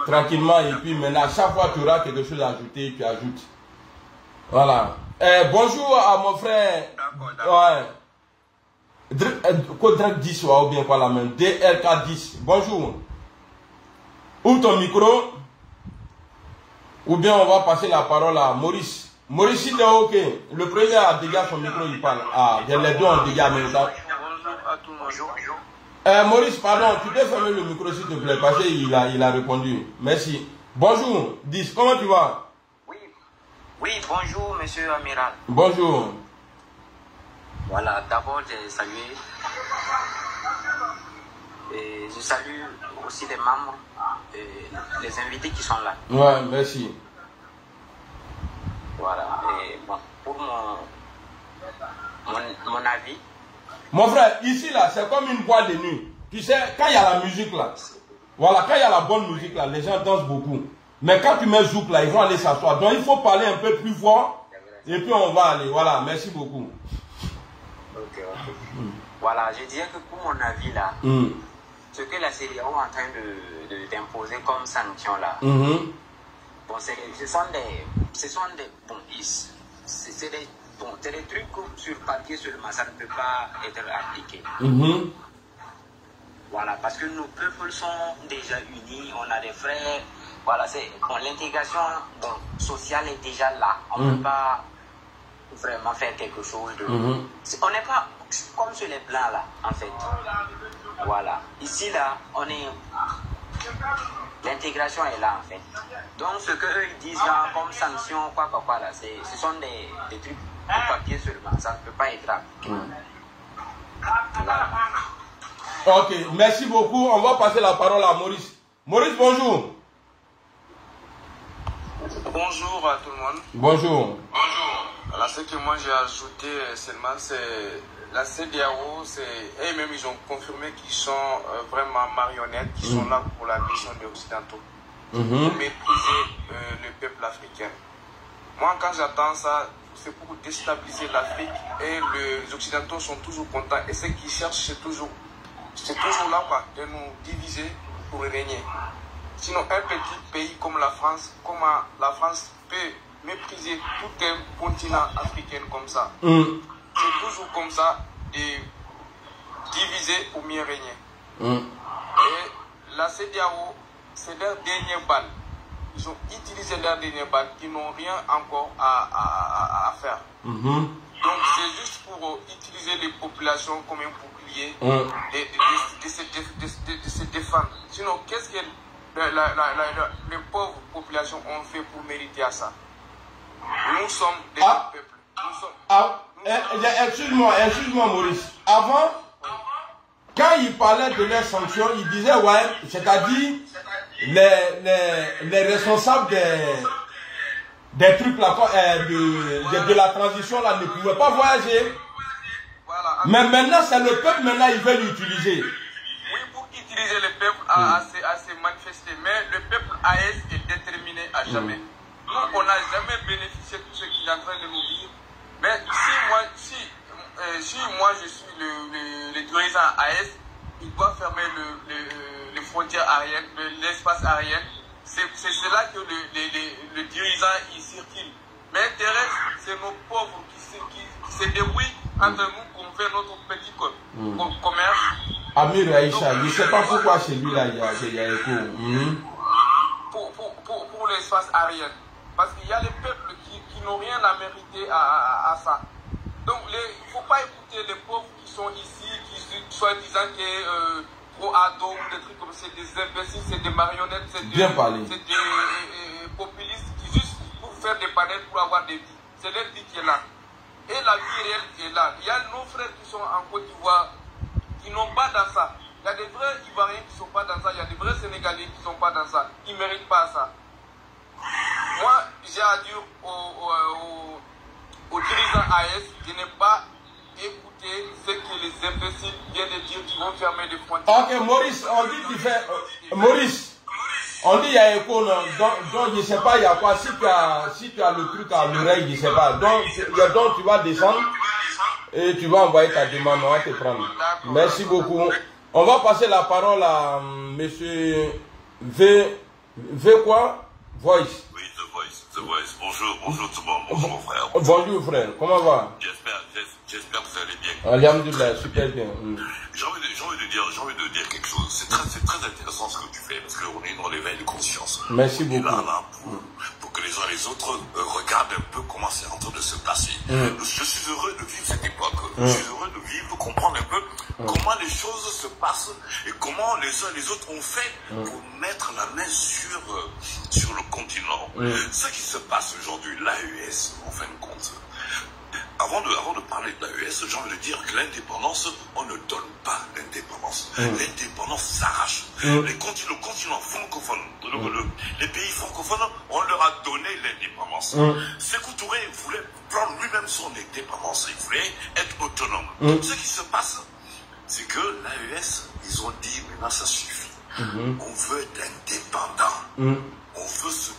Tranquillement, et puis maintenant, à chaque fois que tu auras quelque chose à ajouter, tu ajoutes. Voilà. Bonjour à mon frère. Kodrak 10 ou bien quoi la même. DRK 10. Bonjour. Ouvre ton micro. Ou bien on va passer la parole à Maurice. Maurice, il est ok. Le président a déjà son micro, il parle. Ah, les deux ont déjà mis ça. Maurice, pardon, tu peux fermer le micro s'il te plaît, parce qu'il a répondu. Merci. Bonjour, 10, comment tu vas? Oui, bonjour, monsieur Amiral. Bonjour. Voilà, d'abord, j'ai salué. Et je salue aussi les membres, les invités qui sont là. Ouais, merci. Voilà, et bon, pour mon avis. Mon frère, ici là, c'est comme une boîte de nuit. Tu sais, quand il y a la musique là, voilà, quand il y a la bonne musique là, les gens dansent beaucoup. Mais quand tu mets Zouk là, ils vont aller s'asseoir. Donc il faut parler un peu plus fort. Et puis on va aller. Voilà, merci beaucoup. Ok. Voilà, je dirais que pour mon avis là, ce que la CEDEAO est en train d'imposer comme sanction là, bon, ce sont des trucs sur papier seulement, ça ne peut pas être appliqué. Voilà, parce que nos peuples sont déjà unis, on a des frères, voilà, bon, l'intégration sociale est déjà là. On ne peut pas vraiment faire quelque chose de... On n'est pas comme sur les blancs là, en fait. Voilà. Ici là, l'intégration est là, en fait. Donc, ce qu'eux ils disent là, comme sanction, quoi là, ce sont des trucs de papier seulement. Ça ne peut pas être appliqué. Voilà. Ok, merci beaucoup. On va passer la parole à Maurice. Maurice, bonjour. Bonjour à tout le monde. Bonjour. Alors, ce que moi j'ai ajouté seulement, c'est la CEDEAO, eux-mêmes ils ont confirmé qu'ils sont vraiment marionnettes, qui sont là pour la mission des Occidentaux, pour mépriser le peuple africain. Moi, quand j'entends ça, c'est pour déstabiliser l'Afrique et les Occidentaux sont toujours contents. Et ce qu'ils cherchent, c'est toujours là quoi, de nous diviser pour régner. Sinon, un petit pays comme la France, comment la France peut mépriser tout un continent africain comme ça? C'est toujours comme ça, de diviser pour mieux régner. Et la CEDEAO, c'est leur dernière balle. Ils ont utilisé leur dernière balle, qui n'ont rien encore à faire. Donc c'est juste pour utiliser les populations comme un bouclier, de se défendre. Sinon, qu'est-ce que les pauvres populations ont fait pour mériter à ça? Nous sommes des peuples. Excuse-moi Maurice. Avant, quand il parlait de leurs sanctions, il disait ouais, c'est-à-dire les responsables des trucs là, de la transition là ne pouvaient pas voyager. Voilà. Mais maintenant, c'est le peuple, maintenant ils veulent l'utiliser. Oui, pour utiliser le peuple à se manifester. Mais le peuple AS est déterminé à jamais. Nous, on n'a jamais bénéficié de tout ce qu'il est en train de nous dire. Mais si moi je suis le dirigeant AS, il doit fermer les frontières aériennes, l'espace aérien. C'est là que le dirigeant il circule. Mais terrestre, c'est nos pauvres qui se débrouillent entre nous pour faire notre petit commerce. Amir Aïcha, je ne sais pas pourquoi celui-là il y a écho. Pour l'espace aérien. Parce qu'il y a les peuples qui n'ont rien à mériter à ça. Donc il ne faut pas écouter les pauvres qui sont ici, qui soi-disant pro-ado ou des trucs comme ça, c'est des imbéciles, c'est des marionnettes, c'est des populistes qui juste pour faire des panels pour avoir des vies. C'est leur vie qui est là. Et la vie réelle est là. Il y a nos frères qui sont en Côte d'Ivoire qui n'ont pas dans ça. Il y a des vrais Ivoiriens qui ne sont pas dans ça. Il y a des vrais Sénégalais qui ne sont pas dans ça. Ils ne méritent pas ça. Moi, j'ai à dire aux dirigeants AS de ne pas écouter ce que les imbéciles viennent de dire qu'ils vont fermer des frontières. Ok, Maurice, on dit qu'il fait... Maurice, on dit qu'il y a écho, non? Donc je ne sais pas, il y a quoi. Si tu as le truc à l'oreille, je ne sais pas. Donc tu vas descendre et tu vas envoyer ta demande, on va te prendre. Merci beaucoup. On va passer la parole à monsieur V quoi? Voice. Oui, The Voice. Bonjour tout le monde. Bonjour mon frère. Bonjour frère, comment va? J'espère que vous allez bien. Alhamdulillah, super bien. J'ai envie de dire quelque chose. C'est très intéressant ce que tu fais parce qu'on est dans l'éveil de conscience. Merci beaucoup. On est là pour que les uns et les autres regardent un peu comment c'est en train de se passer. Je suis heureux de vivre cette époque. Je suis heureux de vivre, de comprendre un peu comment les choses se passent et comment les uns et les autres ont fait pour mettre la main sur le continent. Ce qui se passe aujourd'hui, l'AES, en fin de compte. Avant de parler de l'AES, j'ai envie de dire que l'indépendance, on ne donne pas l'indépendance. L'indépendance s'arrache. Le continent francophone, les pays francophones, on leur a donné l'indépendance. Sékou Touré voulait prendre lui-même son indépendance. Il voulait être autonome. Ce qui se passe, c'est que l'AES, ils ont dit, maintenant ça suffit. On veut être indépendant. On veut se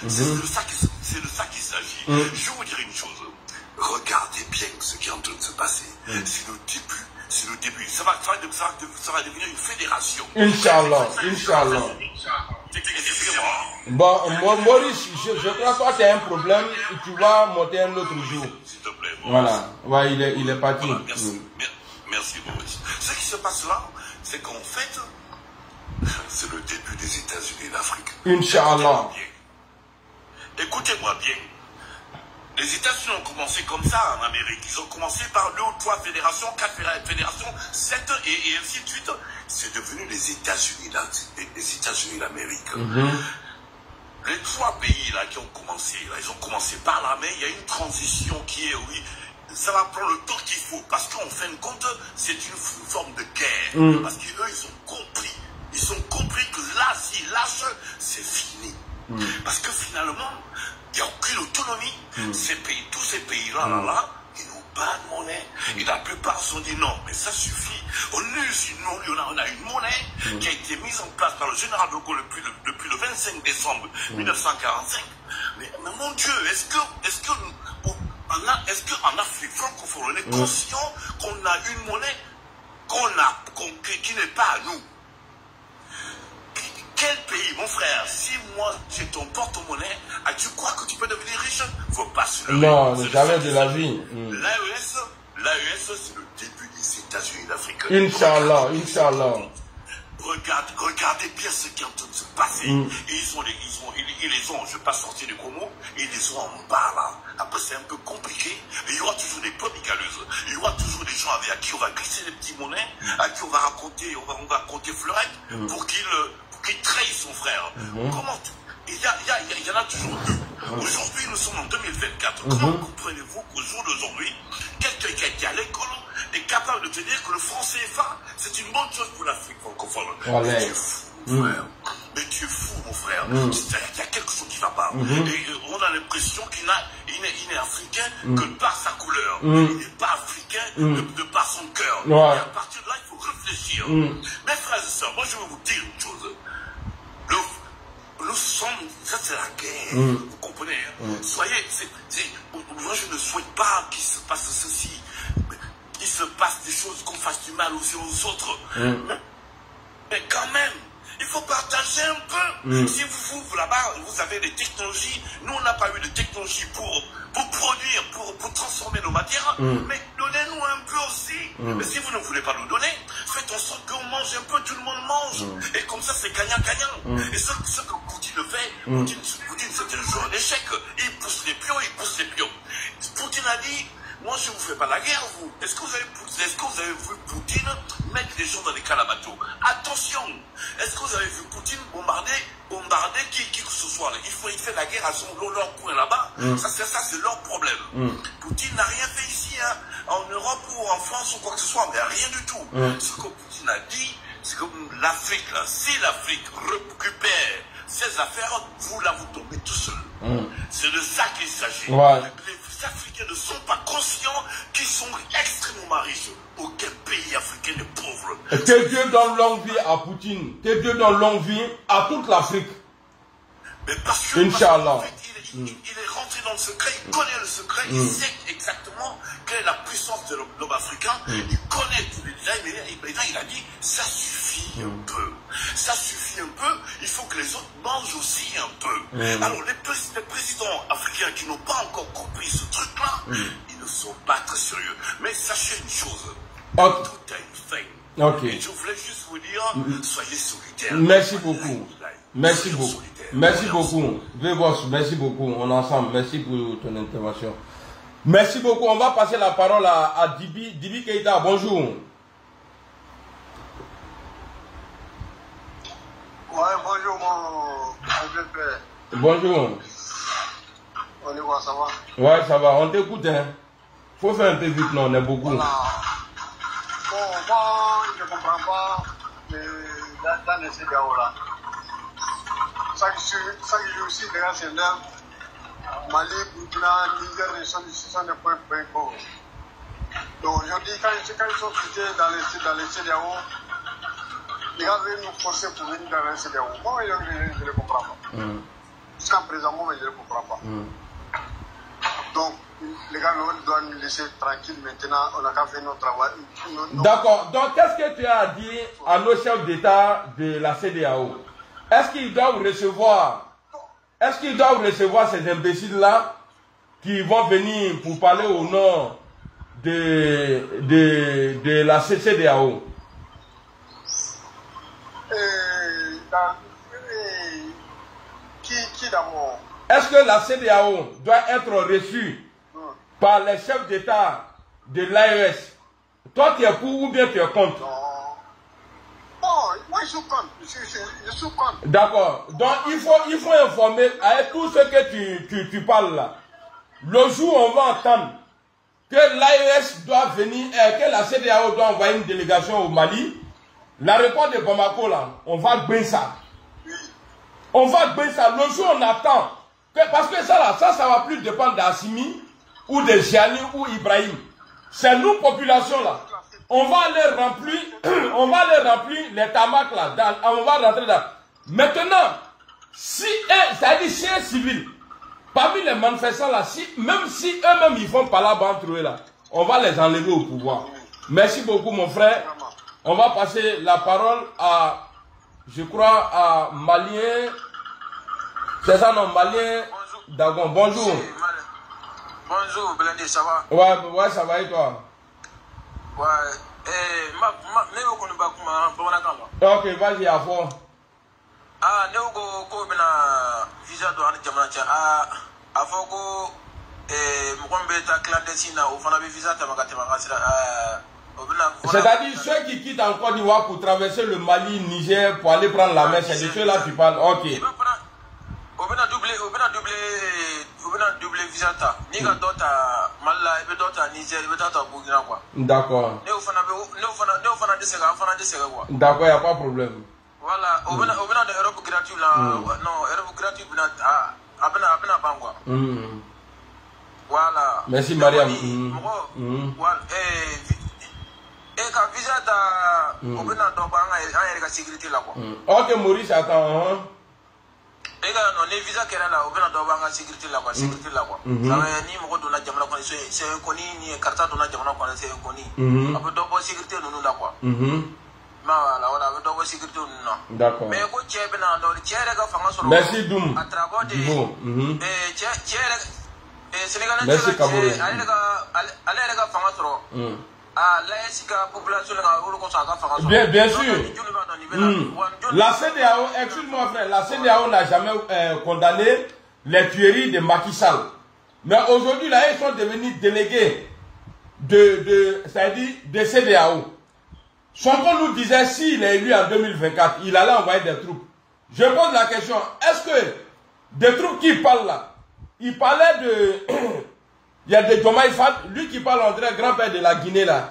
C'est de ça qu'il s'agit. Je vais vous dire une chose. Regardez bien ce qui est en train de se passer. C'est le début. C'est le début. Ça va devenir une fédération. Inch'Allah. Inch'Allah. Bon, Maurice, je crois que tu as un problème. Tu vas monter un autre jour. S'il te plaît. Voilà. Ouais, il est parti. Voilà, merci, Maurice. Ce qui se passe là, c'est qu'en fait, c'est le début des États-Unis d'Afrique. Inch'Allah. Écoutez-moi bien. Les États-Unis ont commencé comme ça en Amérique. Ils ont commencé par 2 ou 3 fédérations, 4 fédérations, 7 et ainsi de suite. C'est devenu les États-Unis d'Amérique. Les 3 pays là qui ont commencé, là, ils ont commencé par là, mais il y a une transition qui est, oui, ça va prendre le temps qu'il faut. Parce qu'en fin de compte, c'est une forme de guerre. Parce qu'eux, ils ont compris que là, s'ils lâchent, c'est fini. Parce que finalement, il n'y a aucune autonomie. Tous ces pays-là, ils n'ont pas de monnaie. Et la plupart se sont dit non, mais ça suffit. On a une monnaie qui a été mise en place par le général de Gaulle depuis le 25 décembre 1945. Mais mon Dieu, est-ce qu'en Afrique francophone, on est conscient qu'on a une monnaie qui n'est pas à nous? Quel pays, mon frère, si moi j'ai ton porte-monnaie, tu crois que tu peux devenir riche? Faut pas se leurrer. Non, jamais de la vie. L'AES, c'est le début des États-Unis d'Afrique. Inch'Allah, Inch'Allah. Regardez bien ce qui est en train de se passer. Et ils les ont, je ne vais pas sortir du gros mot, ils les ont en bas là. Après c'est un peu compliqué, mais il y aura toujours des brebis-galeuses. Il y aura toujours des gens à qui on va glisser les petits monnaies, à qui on va raconter fleurette pour qu'il trahisse son frère. Comment il y en a toujours 2. Aujourd'hui, nous sommes en 2024. Comment comprenez-vous qu'au jour d'aujourd'hui, quelqu'un qui a été à l'école est capable de te dire que le franc CFA, c'est une bonne chose pour l'Afrique francophone? Mais tu es fou, mon frère. Mais tu es fou, mon frère. Il y a quelque chose qui ne va pas. Et on a l'impression qu'il n'est africain que par sa couleur. Il n'est pas africain de par son cœur. Et à partir de là, il faut réfléchir. Mes frères et sœurs, moi je vais vous dire une chose. Nous sommes, ça c'est la guerre, vous comprenez, soyez, moi je ne souhaite pas qu'il se passe ceci, qu'il se passe des choses, qu'on fasse du mal aussi aux autres, mais quand même, il faut partager un peu. Si vous là-bas, vous avez des technologies, nous on n'a pas eu de technologie pour produire, pour transformer nos matières, mais donnez-nous un peu aussi. Mais si vous ne voulez pas nous donner, faites en sorte qu'on mange un peu, tout le monde mange. Et comme ça, c'est gagnant-gagnant. Et ce que Poutine le fait, Poutine c'est un joueur d'échecs. Il pousse les pions. Poutine a dit, moi je ne vous fais pas la guerre, vous. Est-ce que vous avez vu Poutine mettre les gens dans des calabatos? Attention, est-ce que vous avez vu Poutine bombarder qui que ce soit? Il fait la guerre à leur coin là-bas. Ça c'est leur problème. Poutine n'a rien fait ici, en Europe ou en France ou quoi que ce soit, mais rien du tout. Ce que Poutine a dit, c'est que l'Afrique, si l'Afrique récupère ses affaires, vous tombez tout seul. C'est de ça qu'il s'agit. Les Africains ne sont pas conscients qu'ils sont extrêmement riches. Aucun pays africain n'est pauvre. Que Dieu donne longue vie à Poutine. Que Dieu donne longue vie à toute l'Afrique. Mais parce que, Inch'Allah. En fait, il est rentré dans le secret, il connaît le secret, il sait exactement quelle est la puissance de l'homme africain, il connaît tous les détails, mais là il a dit, ça suffit un peu. Ça suffit un peu, il faut que les autres mangent aussi un peu. Alors les présidents africains qui n'ont pas encore compris ce truc-là, ils ne sont pas très sérieux. Mais sachez une chose, tout a une fin. Et je voulais juste vous dire, soyez solidaires. Merci beaucoup. Merci beaucoup. Merci beaucoup. Veboss, merci beaucoup. On est ensemble. Merci pour ton intervention. Merci beaucoup. On va passer la parole à Dibi. Dibi Keita, bonjour. Ouais, bonjour mon père. Bonjour. On est quoi, ça va? Ouais, ça va. On t'écoute, hein. Faut faire un peu vite, non, on est beaucoup. Voilà. Bon, moi, je ne comprends pas dans les CDAO là. Ça qui joue aussi, les gars, c'est là. Mali, Burkina, Niger, ce sont des points pauvres. Donc aujourd'hui, quand ils sont quittés dans les CDAO, les gars veulent nous forcer pour venir dans les CDAO. Moi, je ne les comprends pas. Jusqu'à présent, moi, je ne comprends pas. Donc, les gars, on doit nous laisser tranquille maintenant. On n'a qu'à faire notre travail. D'accord. Donc, qu'est-ce que tu as à dire à nos chefs d'État de la CEDEAO? Est-ce qu'ils doivent recevoir ces imbéciles-là qui vont venir pour parler au nom de la CEDEAO? Qui d'abord? Est-ce que la CEDEAO doit être reçue par les chefs d'État de l'AES? Toi, tu es pour ou bien tu es contre? Non, moi je suis contre. Je suis contre. D'accord. Donc, il faut informer avec tout ce que tu parles là. Le jour où on va entendre que l'AES doit venir, que la CEDEAO doit envoyer une délégation au Mali, la réponse de Bamako là, on va gagner ça. On va gagner ça. Le jour où on attend, parce que ça là, ça va plus dépendre d'Assimi ou de Gianni ou Ibrahim. C'est nous, population là. On va aller remplir les tamacs là. On va rentrer là. Maintenant, si un civil, parmi les manifestants là, même si eux-mêmes ils font pas là-bas entre eux là, on va les enlever au pouvoir. Merci beaucoup mon frère. On va passer la parole à, je crois, à Malien. C'est ça non, Malien Dagon. Bonjour. Bonjour, Blendé, ça va? Ouais, ça va et toi? Ouais, ok, vas-y, à fond. Ah, ne ko bina visa do an jamana cha a foko mkombe ta clandestine au fana be visa ta makatema kasira c'est-à-dire ceux qui quittent en Côte d'Ivoire pour traverser le Mali, Niger pour aller prendre la mer, c'est de ceux-là qui parlent. Ok. Au double visa ta ni ga dota malla e be dota Niger e be dota Burkina quoi. D'accord. Ne fana de sega quoi. D'accord, y a pas de problème. Voilà, au bena de Europe gratuit là, non, Europe gratuit bena abena bangwa. Voilà. Merci Mariam. Voilà, ka visa ta au bena do banga en ka sécurité là quoi. OK, Maurice attends. Et là non, les visa kera là, au bena do banga sécurité là quoi, sécurité là quoi. Ça ni mo do na jamana ko c'est koni ni carte do na jamana ko c'est koni. Abe do bo sécurité nous là quoi. D'accord. Merci Doum. Merci Kabore. Bien sûr. La CEDEAO, excuse-moi frère, la CEDEAO n'a jamais condamné les tueries de Macky Sall. Mais aujourd'hui, là, ils sont devenus délégués c'est-à-dire de CEDEAO. Sonko nous disait s'il est élu en 2024, il allait envoyer des troupes. Je pose la question, est-ce que des troupes qui parlent là, il parlait de... il y a des Diomaye Faye, lui qui parle en vrai, grand-père de la Guinée là,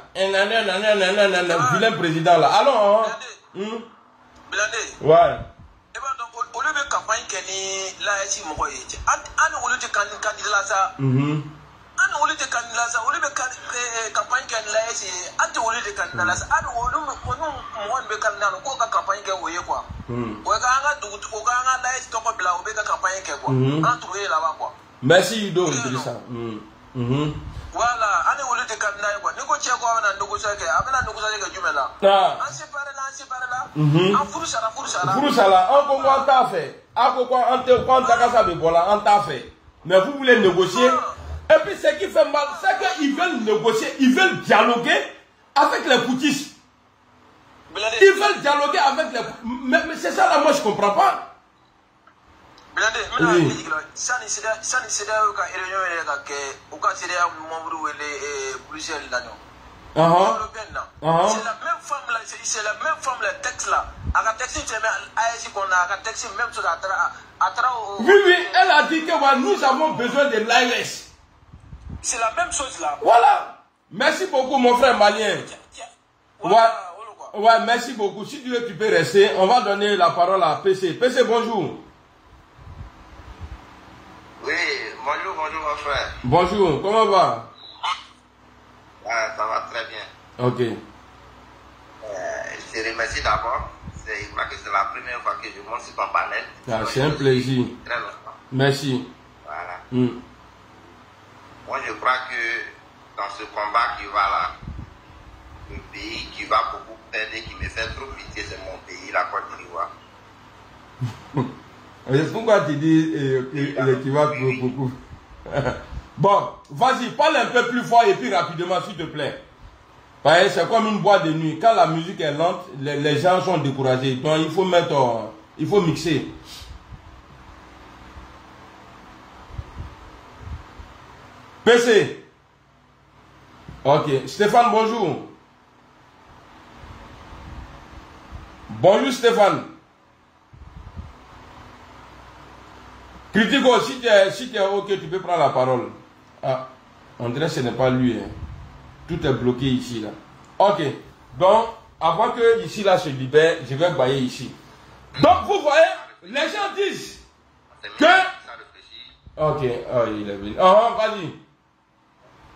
vilain président là. Alors, Blindé. Ouais. Et bien donc, au lieu de campagne qui est là, ici, mon voyage, au lieu de candidat là, ça... Au lieu de candidat là, au lieu de campagne qui est là, ici, au lieu de candidat là, au lieu de candidat, on a campagne qui est où quoi. On a là, ici, on a campagne qui est quoi. On a trouvé là-bas quoi. Merci Udo, ça. Voilà, allez au lieu de candidat quoi. Nous quoi on a négocié avec Jumela. On séparé là. En Fouroussala, on t'a fait. On t'a fait. Mais vous voulez négocier. Et puis ce qui fait mal, c'est qu'ils veulent négocier, ils veulent dialoguer avec les poutistes. Ils veulent dialoguer avec les... Mais c'est ça là, moi je comprends pas. Ça c'est la même femme le texte là. Oui, elle a dit que nous avons besoin de l'AES. C'est la même chose là. Voilà. Merci beaucoup mon frère malien. Ouais, merci beaucoup. Si tu veux, tu peux rester. On va donner la parole à PC. PC, bonjour. Oui, bonjour mon frère. Bonjour, comment va? Ça va très bien. Ok. Je te remercie d'abord. C'est la première fois que je monte sur ton panel. C'est un plaisir. Très longtemps. Merci. Voilà. Mm. Moi, je crois que dans ce combat qui va là, le pays qui va beaucoup perdre et qui me fait trop pitié, c'est mon pays, la Côte d'Ivoire. Pourquoi tu dis qui va beaucoup? Bon, vas-y, parle un peu plus fort et puis rapidement, s'il te plaît. C'est comme une boîte de nuit. Quand la musique est lente, les gens sont découragés. Donc, il faut mettre, il faut mixer. PC. Ok. Stéphane, bonjour. Bonjour, Stéphane. Critico, si tu es ok, tu peux prendre la parole. Ah, on dirait que ce n'est pas lui. Hein. Tout est bloqué ici, là. Ok. Donc, avant que ici, là, se libère, je vais bailler ici. Donc, vous voyez, les gens disent que... Ok, oh, il est venu. Oh, vas-y.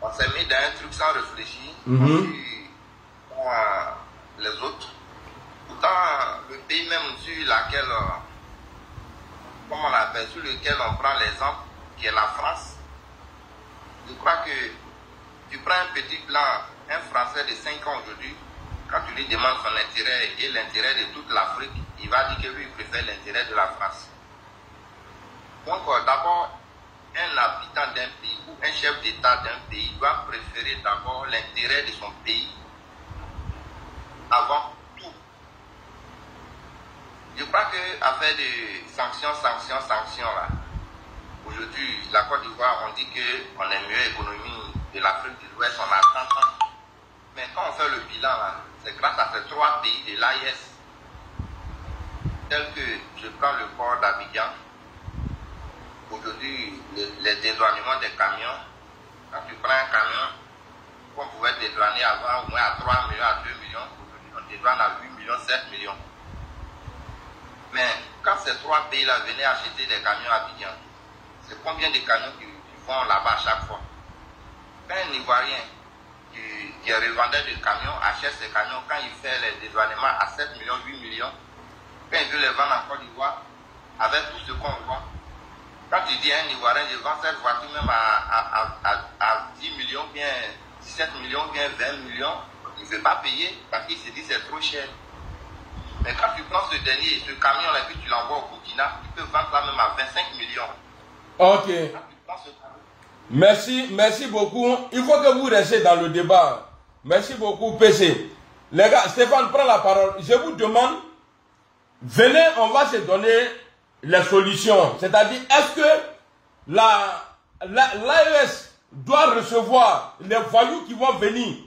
On s'est mis dans un truc sans réfléchir. Les autres. Pourtant, le pays même sur laquelle... comment on appelle, sur lequel on prend l'exemple, qui est la France. Je crois que tu prends un petit blanc, un Français de 5 ans aujourd'hui, quand tu lui demandes son intérêt et l'intérêt de toute l'Afrique, il va dire que lui, il préfère l'intérêt de la France. Donc, d'abord, un habitant d'un pays ou un chef d'État d'un pays doit préférer d'abord l'intérêt de son pays avant tout. Je crois qu'affaire de sanctions, là, aujourd'hui, la Côte d'Ivoire, on dit qu'on est mieux économie de l'Afrique de l'Ouest, on a 30 ans. Mais quand on fait le bilan, là, c'est grâce à ces 3 pays de l'AIS, tels que je prends le port d'Abidjan. Aujourd'hui, les dédouanements des camions, quand tu prends un camion, on pouvait dédouaner avant au moins à 3 millions, à 2 millions, aujourd'hui on dédouane à 8 millions, 7 millions. Mais quand ces 3 pays-là venaient acheter des camions à Abidjan, c'est combien de camions qui vont là-bas à chaque fois? Quand un Ivoirien qui est revendeur de camions achète ces camions, quand il fait les dédouanements à 7 millions, 8 millions, quand il veut les vendre en Côte d'Ivoire, avec tout ce qu'on vend, quand tu dis à un Ivoirien, je vends cette voiture même à 10 millions, bien 17 millions, bien 20 millions, il ne veut pas payer parce qu'il se dit c'est trop cher. Mais quand tu prends ce dernier, ce camion-là, et puis tu l'envoies au Burkina, tu peux vendre ça même à 25 millions. Ok. Merci beaucoup. Il faut que vous restiez dans le débat. Merci beaucoup, PC. Les gars, Stéphane, prends la parole. Je vous demande, venez, on va se donner les solutions. C'est-à-dire, est-ce que l'AES doit recevoir les voyous qui vont venir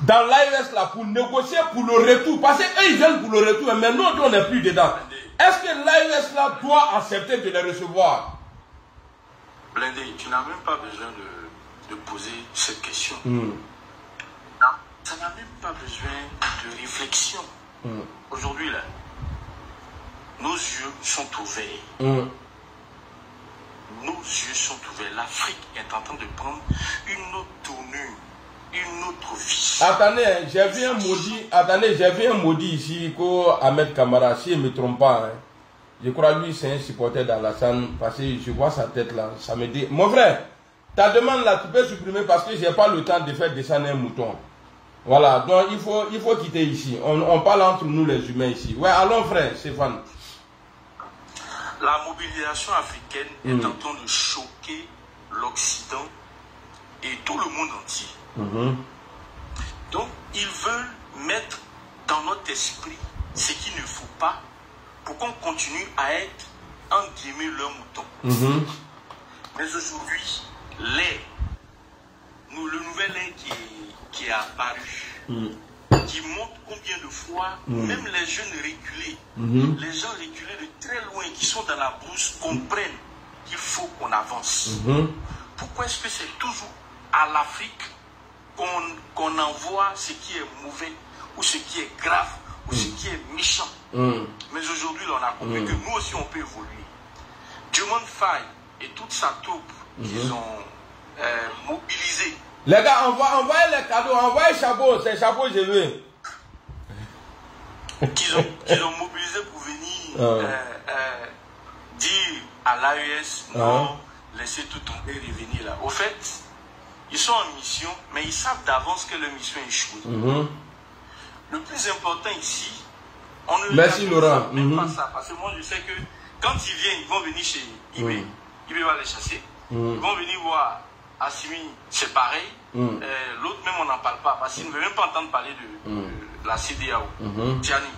dans l'AES là pour négocier pour le retour? Parce qu'eux, ils viennent pour le retour, mais nous, on n'est plus dedans. Est-ce que l'AES là doit accepter de les recevoir? Blindé, tu n'as même pas besoin de poser cette question. Ça n'a même pas besoin de réflexion. Aujourd'hui, là, nos yeux sont ouverts. Nos yeux sont ouverts. L'Afrique est en train de prendre une autre tournure, une autre vie. Attendez, j'ai vu un maudit ici, Ahmed Kamara, si je ne me trompe pas. Hein. Je crois lui c'est un supporter d'Alassane, parce que je vois sa tête là, ça me dit... Mon frère, ta demande là, tu peux supprimer parce que je n'ai pas le temps de faire descendre un mouton. Voilà, donc il faut quitter ici. On parle entre nous les humains ici. Ouais, allons frère, Stéphane. La mobilisation africaine est en train de choquer l'Occident et tout le monde entier. Donc, ils veulent mettre dans notre esprit ce qu'il ne faut pas pour qu'on continue à être, entre guillemets, leur mouton. Mais aujourd'hui, le nouvel air qui est apparu, qui montre combien de fois, même les jeunes reculés, les gens reculés de très loin, qui sont dans la brousse, comprennent qu'il faut qu'on avance. Pourquoi est-ce que c'est toujours à l'Afrique qu'on envoie ce qui est mauvais, ou ce qui est grave, ou ce qui est méchant? Mais aujourd'hui, on a compris que nous aussi, on peut évoluer. Diomond Faye et toute sa troupe qu'ils ont mobilisé. Les gars, envoyez les cadeaux, envoyez Chabot, c'est Chabot, je veux. Qu'ils ont mobilisé pour venir à l'AES n'ont laissé tout tomber et revenir là. Au fait, ils sont en mission, mais ils savent d'avance que leur mission est échouée. Le plus important ici, on ne Laurent. Même pas ça, parce que moi je sais que quand ils viennent, ils vont venir chez Ibé. Ibé va les chasser. Ils vont venir voir Assimi, c'est pareil. L'autre même on n'en parle pas, parce qu'il ne veut même pas entendre parler de la CEDEAO. Tiani.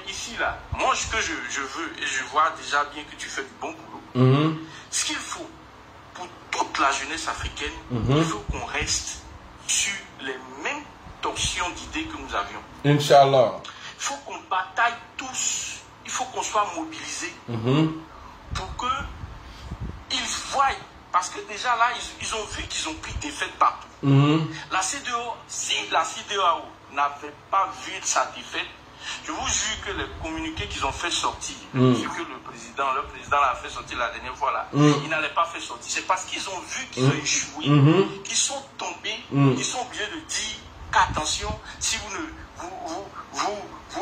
Ici là, moi ce que je veux, et je vois déjà bien que tu fais du bon boulot, ce qu'il faut pour toute la jeunesse africaine, il faut qu'on reste sur les mêmes torsions d'idées que nous avions. Inch'Allah. Il faut qu'on bataille tous, il faut qu'on soit mobilisés pour qu'ils voient, parce que déjà là, ils ont vu qu'ils ont pris des défaites partout. La CEDEAO, si la CEDEAO n'avait pas vu sa défaite, je vous jure que les communiqués qu'ils ont fait sortir, ce que le président l'a fait sortir la dernière fois là, il n'allait pas faire sortir. C'est parce qu'ils ont vu qu'ils ont échoué, qu'ils sont tombés, qu'ils sont obligés de dire qu'attention, si vous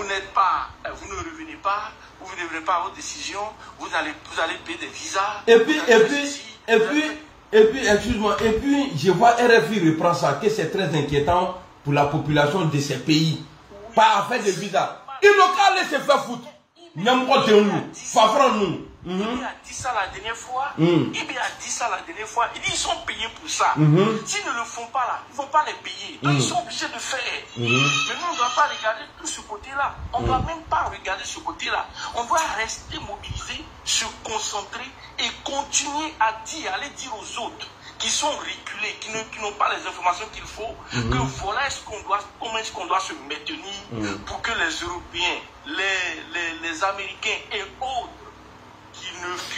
n'êtes pas, vous ne revenez pas, vous ne revenez pas à votre décision, vous allez payer des visas. Et puis, excuse-moi, et puis je vois RFI reprend ça, que c'est très inquiétant pour la population de ces pays. Pas affaire de visa. Il n'ont qu'à aller se faire foutre. N'importe où nous. Fafran-nous. Il a dit ça la dernière fois. Il a dit ça la dernière fois. Il dit ils sont payés pour ça. S'ils ne le font pas là, ils ne vont pas les payer. Donc ils sont obligés de faire. Mais nous, on ne doit pas regarder tout ce côté-là. On ne doit même pas regarder ce côté-là. On doit rester mobilisé, se concentrer et continuer à aller dire aux autres qui sont reculés, qui n'ont pas les informations qu'il faut, que voilà comment est-ce qu'on doit se maintenir pour que les Européens, les Américains et autres qui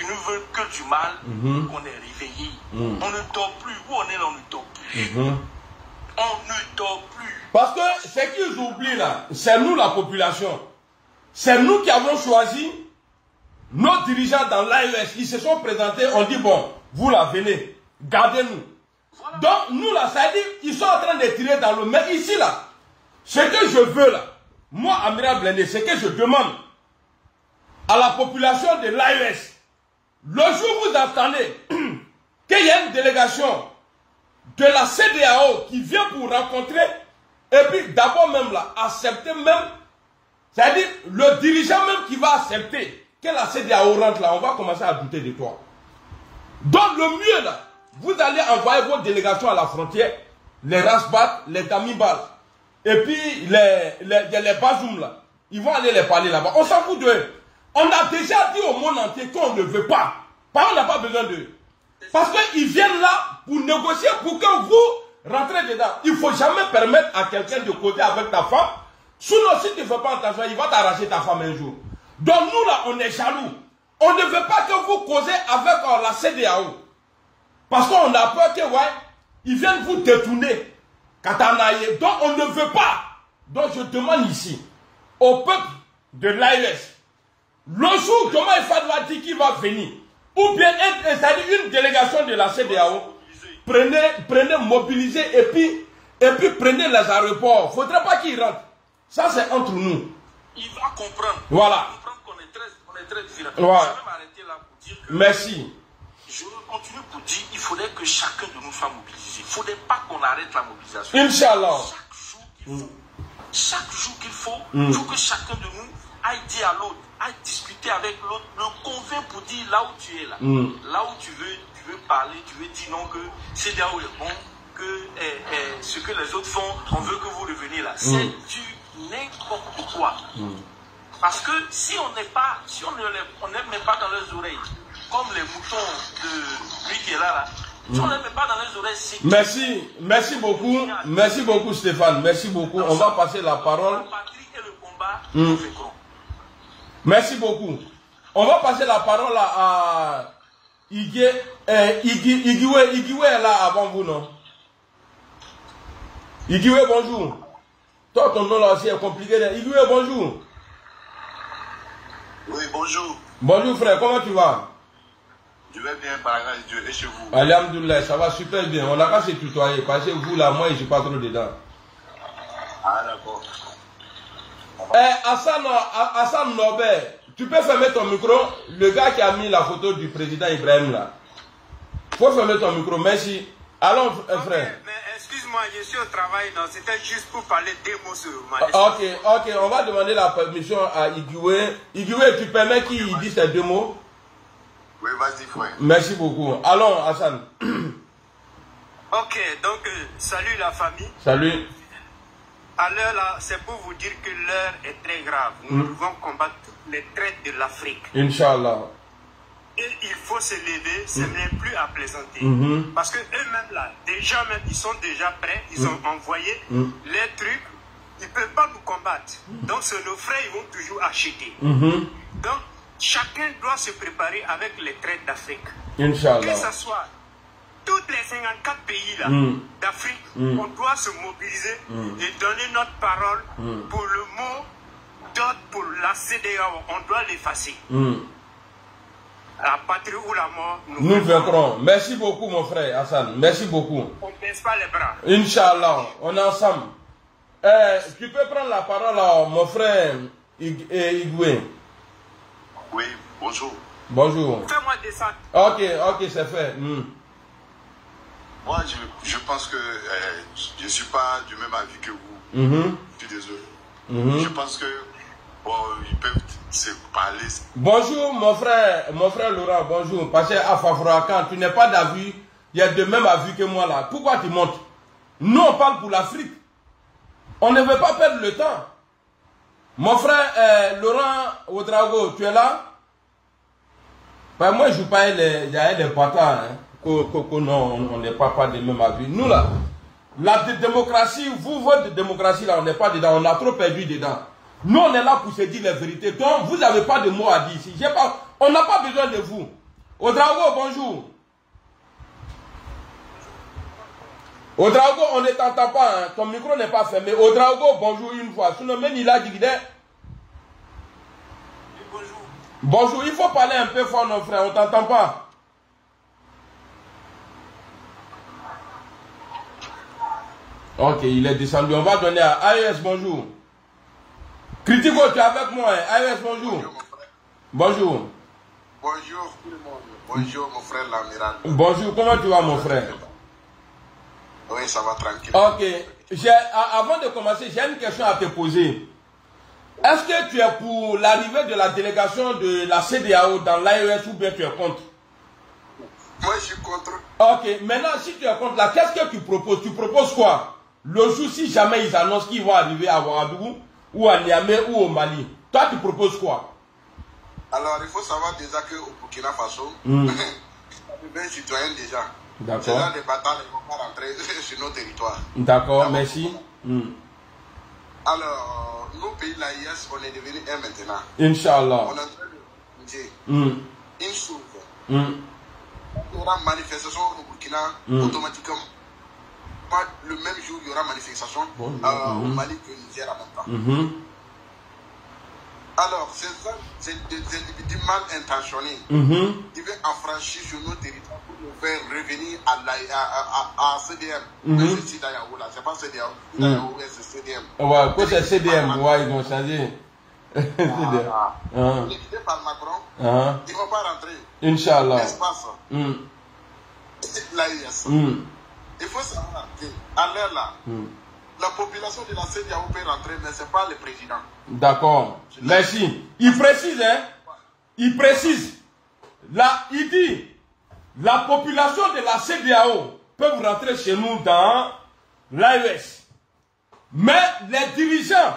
ne veulent que du mal, qu'on est réveillés. On ne dort plus. Où on est là, on ne dort plus. On ne dort plus. Parce que ce qu'ils oublient là, c'est nous la population. C'est nous qui avons choisi nos dirigeants dans l'AES. Ils se sont présentés, on dit bon, vous là venez. Gardez-nous. Voilà. Donc, nous là, ça dit, ils sont en train de tirer dans le... Mais ici là, ce que je veux là, moi, Amiral Blindé, ce que je demande à la population de l'AES, le jour où vous attendez qu'il y ait une délégation de la CEDEAO qui vient pour rencontrer, et puis d'abord même là, accepter même, c'est-à-dire le dirigeant même qui va accepter que la CEDEAO rentre là, on va commencer à douter de toi. Donc le mieux là, vous allez envoyer vos délégations à la frontière, les Rasbat, les Damibal, et puis les Bazoum là. Ils vont aller les parler là-bas. On s'en fout d'eux. On a déjà dit au monde entier qu'on ne veut pas. On n'a pas besoin d'eux. Parce qu'ils viennent là pour négocier, pour que vous rentrez dedans. Il ne faut jamais permettre à quelqu'un de causer avec ta femme. Sinon, si tu ne fais pas attention, il va t'arracher ta femme un jour. Donc nous là, on est jaloux. On ne veut pas que vous causez avec la CEDEAO. Parce qu'on a peur que, ils viennent vous détourner. Katanaye. Donc, on ne veut pas. Donc, je demande ici, au peuple de l'AES, le jour où Thomas Fadwa dit qu'il va venir, ou bien une délégation de la CEDEAO, prenez, mobilisez, et puis prenez les aéroports. Il ne faudrait pas qu'ils rentrent. Ça, c'est entre nous. Il va comprendre. Voilà. Il va comprendre qu'on est très différents. Voilà. Je vais m'arrêter là pour dire que... Merci. Je continue pour dire qu'il faudrait que chacun de nous soit mobilisé. Il ne faudrait pas qu'on arrête la mobilisation. Inch'Allah. Chaque jour qu'il faut, il faut que chacun de nous aille dire à l'autre, aille discuter avec l'autre, le convaincre pour dire là où tu es là. Là où tu veux parler, tu veux dire non que c'est là où est bon, que ce que les autres font, on veut que vous reveniez là. C'est du n'importe quoi. Parce que si on ne les met pas dans leurs oreilles, comme les moutons de lui qui est là, si on ne les met pas dans leurs oreilles, c'est... Merci beaucoup Stéphane, merci beaucoup. On va passer la parole. La patrie et le combat, nous fécons. Merci beaucoup. On va passer la parole à Igwe est là avant vous, non? Igwe, bonjour. Toi, ton nom là aussi est compliqué. Igwe, bonjour. Oui, bonjour. Bonjour frère, comment tu vas? Je vais bien, par la grâce de Dieu, et chez vous? Alhamdoulilah, ça va super bien. On n'a qu'à se tutoyer, parce que vous là, moi, je ne suis pas trop dedans. Ah, d'accord. Hassan Nobel, tu peux fermer ton micro. Le gars qui a mis la photo du président Ibrahim là. Faut fermer ton micro, merci. Allons, frère. Mais excuse-moi, je suis au travail, non, c'était juste pour parler des mots sur ma Ok, on va demander la permission à Igwe. Igwe, tu permets qu'il dise ces 2 mots? Oui, vas-y, frère. Merci beaucoup. Allons, Hassan. Ok, donc, salut la famille. Salut. À l'heure là, c'est pour vous dire que l'heure est très grave. Nous devons combattre toutes les traites de l'Afrique. Inch'Allah. Et il faut se lever, ce n'est plus à plaisanter. Parce que eux-mêmes là, des gens même, ils sont déjà prêts, ils ont envoyé les trucs, ils ne peuvent pas nous combattre. Donc c'est nos frères, ils vont toujours acheter. Donc chacun doit se préparer avec les traites d'Afrique. Inch'Allah. Que ce soit toutes les 54 pays là d'Afrique, on doit se mobiliser et donner notre parole pour le mot d'ordre pour la CEDEAO. On doit l'effacer. La patrie ou la mort, nous vaincrons. Merci beaucoup, mon frère Hassan. Merci beaucoup. On ne baisse pas les bras. Inch'Allah, on est ensemble. Tu peux prendre la parole à mon frère Igwe. Oui, bonjour. Bonjour. Fais-moi descendre. Ok, c'est fait. Moi, je pense que je ne suis pas du même avis que vous. Je suis désolé. Je pense que ils peuvent se parler. Bonjour mon frère Laurent, bonjour. Parce qu'à Fafroakan, tu n'es pas d'avis, il y a de même avis que moi là. Pourquoi tu montes? Nous on parle pour l'Afrique. On ne veut pas perdre le temps. Mon frère Laurent Ouedraogo, tu es là? Ben, moi je joue pas il y a des patins. Non, on n'est pas de même avis. Nous là, la démocratie, votre démocratie là, on n'est pas dedans, on a trop perdu dedans. Nous, on est là pour se dire la vérité. Donc, vous n'avez pas de mots à dire ici. On n'a pas besoin de vous. Ouedraogo, bonjour. Ouedraogo, on ne t'entend pas. Hein. Ton micro n'est pas fermé. Ouedraogo, bonjour une fois. Sinon, même il a dit Bonjour. Bonjour, il faut parler un peu fort, mon frère. On ne t'entend pas. Ok, il est descendu. On va donner à AES, bonjour. Critico, tu es avec moi, hein? AES, bonjour. Bonjour, mon frère. Bonjour. Bonjour tout le monde. Bonjour mon frère l'amiral. Bonjour, comment tu vas mon frère? Oui, ça va tranquille. Ok, avant de commencer, j'ai une question à te poser. Est-ce que tu es pour l'arrivée de la délégation de la CEDEAO dans l'AES ou bien tu es contre? Moi je suis contre. Ok, maintenant si tu es contre là, qu'est-ce que tu proposes? Tu proposes quoi? Le jour si jamais ils annoncent qu'ils vont arriver à Ouagadougou, ou à Niamey ou au Mali. Toi, tu proposes quoi? Alors, il faut savoir déjà qu'au Burkina Faso, il y a des citoyens déjà. D'accord. C'est là les batailles ne vont pas rentrer sur nos territoires. D'accord, merci. Alors, nos pays l'AIS, on est devenus un maintenant. Inch'Allah. On est en train de dire une chose. Il y aura manifestation au Burkina automatiquement. Le même jour, il y aura manifestation au Mali que au Niger en même temps. Alors, c'est des individus mal intentionnés. Ils veulent affranchir sur nos territoires pour nous faire revenir à CDM. C'est d'ailleurs là, c'est pas CDM. C'est CDM. Ouais, quoi c'est CDM? Ouais, ils vont changer. Liquidé par Macron, ils ne vont pas rentrer. Inch'Allah. L'espace. L'AIS. Il faut savoir qu'à l'heure là, la population de la CEDEAO peut rentrer, mais ce n'est pas le président. D'accord. Merci. Il précise, hein? Il précise. Là, il dit, la population de la CEDEAO peut rentrer chez nous dans l'AES. Mais les dirigeants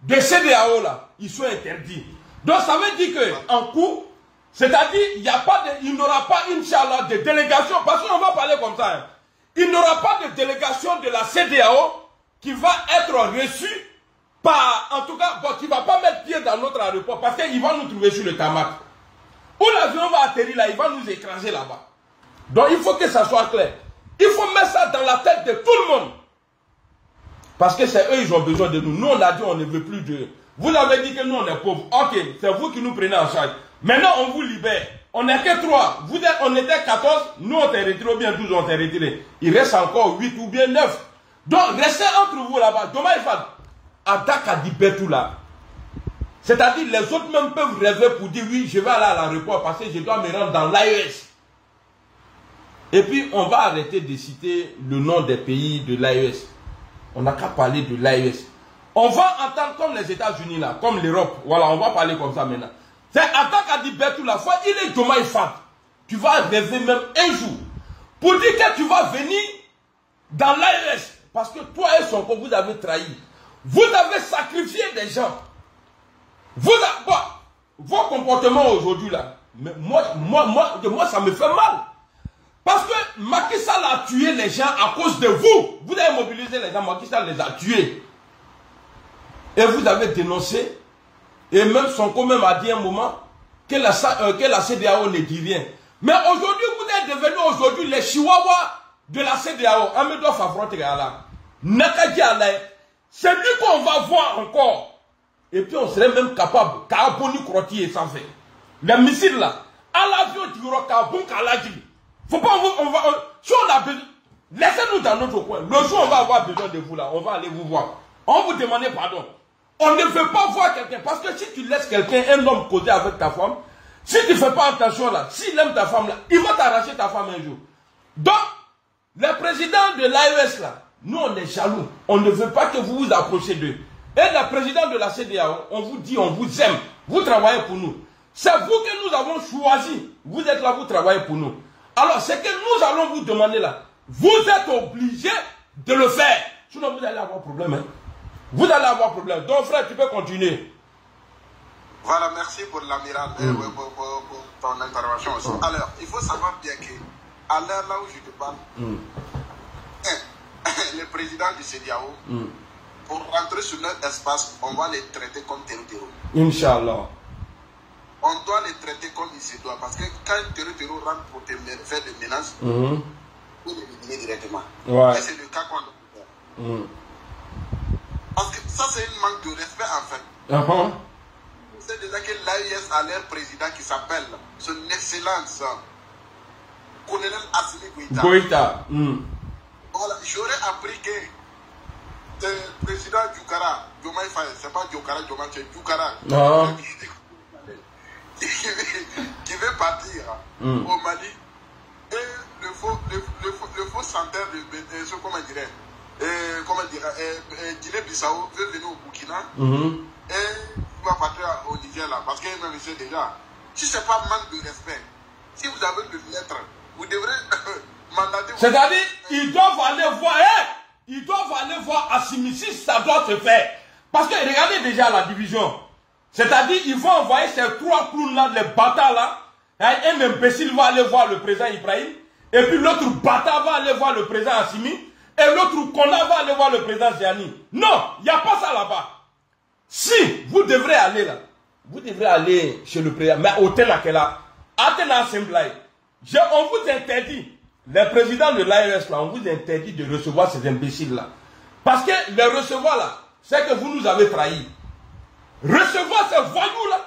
de CEDEAO là, ils sont interdits. Donc ça veut dire qu'en cours, c'est-à-dire, il n'aura pas, Inch'Allah, de délégation, parce qu'on va parler comme ça, hein. Il n'aura pas de délégation de la CEDEAO qui va être reçue par, en tout cas, qui ne va pas mettre pied dans notre aéroport parce qu'il va nous trouver sur le tarmac. Où l'avion va atterrir là, il va nous écraser là-bas. Donc il faut que ça soit clair. Il faut mettre ça dans la tête de tout le monde. Parce que c'est eux, ils ont besoin de nous. Nous, on a dit, on ne veut plus de... Vous avez dit que nous, on est pauvres. Ok, c'est vous qui nous prenez en charge. Maintenant, on vous libère. On n'est que 3. Vous êtes, on était 14. Nous, on s'est retiré, ou bien 12, on s'est retiré. Il reste encore 8 ou bien 9. Donc, restez entre vous là-bas. Demain, il faut... À Dakar, tout là. C'est-à-dire, les autres même peuvent rêver pour dire, oui, je vais aller à l'aéroport parce que je dois me rendre dans l'AES. Et puis, on va arrêter de citer le nom des pays de l'AES. On n'a qu'à parler de l'AES. On va entendre comme les États-Unis, là, comme l'Europe. Voilà, on va parler comme ça maintenant. C'est en tant qu'a dit Bertou la fois, il est Thomas Fat. Tu vas rêver même un jour pour dire que tu vas venir dans l'AES. Parce que toi et Sonko, vous avez trahi. Vous avez sacrifié des gens. Vos comportements aujourd'hui là, mais moi ça me fait mal. Parce que Macky Sall a tué les gens à cause de vous. Vous avez mobilisé les gens, Macky Sall les a tués. Et vous avez dénoncé. Et même Sonko même a dit un moment que la CEDEAO ne dit rien. Mais aujourd'hui, vous êtes devenus aujourd'hui les chihuahuas de la CEDEAO. Amedoff affronte là. Nakadji Alain. C'est lui qu'on va voir encore. Et puis on serait même capable, Kaaboni Kroti et sans faire. Les missiles là, à l'avion du Rokabon Kaladji. Faut pas, si on a besoin, laissez-nous dans notre coin. Le jour où on va avoir besoin de vous là, on va aller vous voir. On vous demande pardon. On ne veut pas voir quelqu'un, parce que si tu laisses quelqu'un, un homme causer avec ta femme, si tu ne fais pas attention là, s'il aime ta femme là, il va t'arracher ta femme un jour. Donc, le président de l'AES là, nous on est jaloux. On ne veut pas que vous vous approchiez d'eux. Et le président de la CEDEAO, on vous dit, on vous aime. Vous travaillez pour nous. C'est vous que nous avons choisi. Vous êtes là, vous travaillez pour nous. Alors, ce que nous allons vous demander là, vous êtes obligés de le faire. Sinon, vous allez avoir problème. Hein? Vous allez avoir problème. Donc, frère, tu peux continuer. Voilà, merci pour l'amiral, pour ton intervention aussi. Alors, il faut savoir bien que, à l'heure là où je te parle, le président du CEDEAO, pour rentrer sur notre espace, on va les traiter comme terror. Inch'Allah. On doit les traiter comme il se doit. Parce que quand un terror rentre pour te faire des menaces, vous l'éliminez directement. Ouais. Et c'est le cas qu'on doit faire. Parce que ça, c'est un manque de respect en fait. C'est déjà que l'AIS a leur président qui s'appelle son excellence, colonel Assimi Goïta. Voilà, j'aurais appris que le président Djoukara, c'est pas Djoukara, c'est Djoukara, qui veut partir au Mali, et le faux centre de Guinée-Bissau veut venir au Burkina, et il va partir au Niger là, parce qu'il même sait déjà, si c'est pas manque de respect, si vous avez le lettre, vous devrez mandater. C'est-à-dire, ils doivent aller voir, ils doivent aller voir Assimi si ça doit se faire. Parce que regardez déjà la division. C'est-à-dire, ils vont envoyer ces trois clowns là, les bâtards là. Un imbécile va aller voir le président Ibrahim. Et puis l'autre bâtard va aller voir le président Assimi. Et l'autre Kona va aller voir le président Ziani. Non, il n'y a pas ça là-bas. Si vous devrez aller là, vous devrez aller chez le président, mais au tel là, Athéna Assembly, on vous interdit. Les présidents de l'AES là, on vous interdit de recevoir ces imbéciles là. Parce que les recevoir là, c'est que vous nous avez trahis. Recevoir ces voyous là,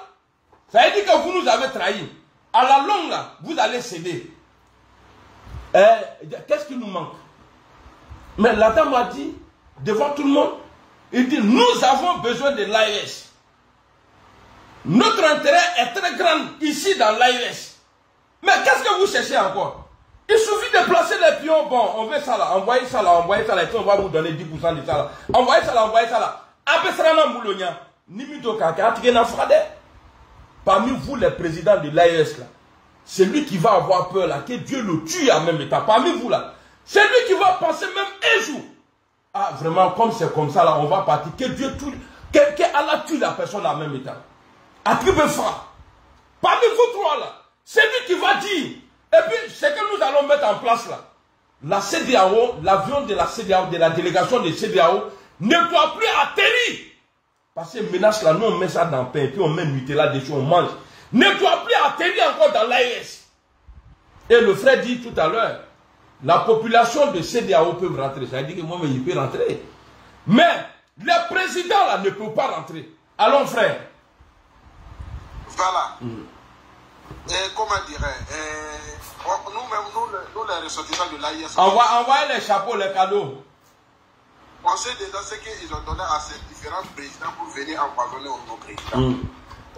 ça veut dire que vous nous avez trahis. À la longue là, vous allez céder. Qu'est-ce qui nous manque? Mais la dame a dit, devant tout le monde, il dit, nous avons besoin de l'AES. Notre intérêt est très grand ici dans l'AES. Mais qu'est-ce que vous cherchez encore? Il suffit de placer les pions. Bon, on veut ça là, envoyez ça là, et puis on va vous donner 10% de ça là. Envoyez ça là. Abesrana Moulonia, Nimito Kaka, parmi vous les présidents de l'AES là, c'est lui qui va avoir peur là, que Dieu le tue en même temps. Parmi vous là, c'est lui qui va penser même un jour. Ah vraiment, comme c'est comme ça là, on va partir. Que Dieu tue, que Allah tue la personne en même temps. Attribuez ça. Parmi vous trois là, c'est lui qui va dire. Et puis, ce que nous allons mettre en place là, la CEDEAO, l'avion de la CEDEAO, de la délégation de CEDEAO, ne doit plus atterrir. Parce que menace là, nous on met ça dans le pain, et puis on met Nutella dessus, on mange. Ne doit plus atterrir encore dans l'AES. Et le frère dit tout à l'heure, la population de CEDEAO peut rentrer. Ça veut dire que moi, il peut rentrer. Mais, les présidents là ne peuvent pas rentrer. Allons frère. Voilà. Comment dirais nous les ressortissants de l'AIS. Envoyez les chapeaux, les cadeaux. On sait déjà ce qu'ils ont donné à ces différents présidents pour venir empoisonner nos présidents.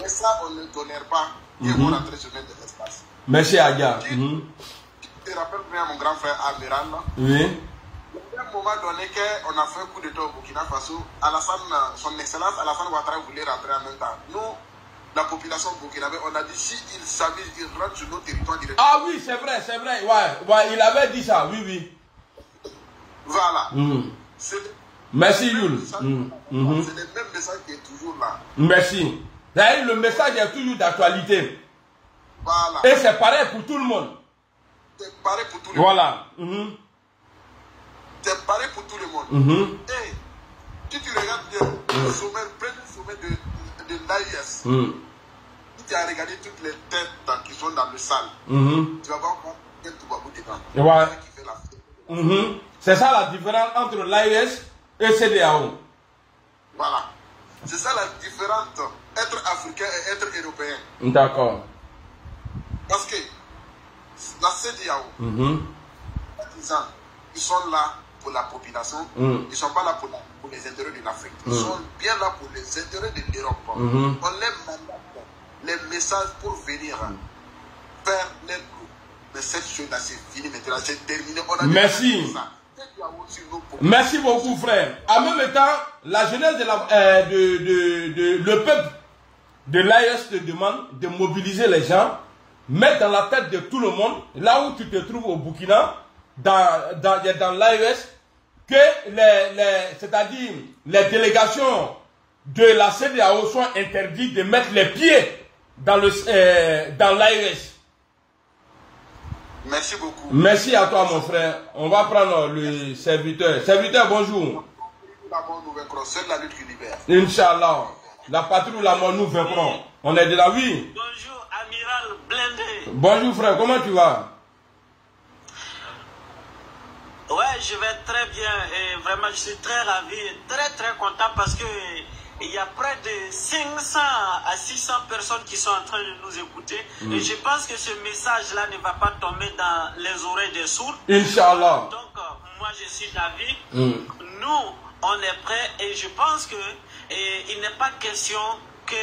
Et ça, on ne tolère pas qu'ils vont rentrer sur notre espace. Merci Adia. Tu te rappelles bien mon grand frère Amiral? Oui. À un moment donné, on a fait un coup d'état au Burkina Faso, son excellence Alassane Ouattara voulait rentrer en même temps. Nous, la population burkinabé, on a dit si il s'avise, il rentre sur nos territoires directement. Ah oui, c'est vrai, c'est vrai. Ouais, il avait dit ça, oui. Voilà. Merci Yul. C'est le même message qui est toujours là. Merci. D'ailleurs, le message est toujours d'actualité. Voilà. Et c'est pareil pour tout le monde. C'est pareil pour tout le monde. Voilà. C'est pareil pour tout le monde. Et si tu regardes bien le sommet, le premier sommet de l'AIS, si tu as regardé toutes les têtes qui sont dans le salle, tu vas voir qu'il y a Toubabou dedans. Ouais. C'est ça la différence entre l'AIS et CEDEAO. Voilà. C'est ça la différence être africain et être européen. D'accord. Parce que la CEDEAO, ils sont là pour la population, ils ne sont pas là pour les intérêts de l'Afrique. Ils sont bien là pour les intérêts de l'Europe. On les mandate les messages pour venir faire les coups. Mais cette chose-là, c'est fini maintenant, c'est terminé. Merci. Merci beaucoup, frère. En même temps, la jeunesse le peuple de l'AES te demande de mobiliser les gens, mettre dans la tête de tout le monde, là où tu te trouves au Burkina, dans l'AES, que c'est-à-dire les délégations de la CEDEAO sont interdites de mettre les pieds dans l'AES. Merci beaucoup. Merci à toi, mon frère. On va prendre le serviteur. Serviteur, bonjour. C'est la lutte qui libère. Inch'Allah. La patrie ou la mort, nous vaincrons. On est de la vie. Bonjour, Amiral Blindé. Bonjour, frère. Comment tu vas? Ouais, je vais très bien. Et vraiment, je suis très ravi et très content parce que il y a près de 500 à 600 personnes qui sont en train de nous écouter. Et je pense que ce message-là ne va pas tomber dans les oreilles des sourds. Inch'Allah. Donc, moi, je suis d'avis. Nous, on est prêts et je pense que il n'est pas question que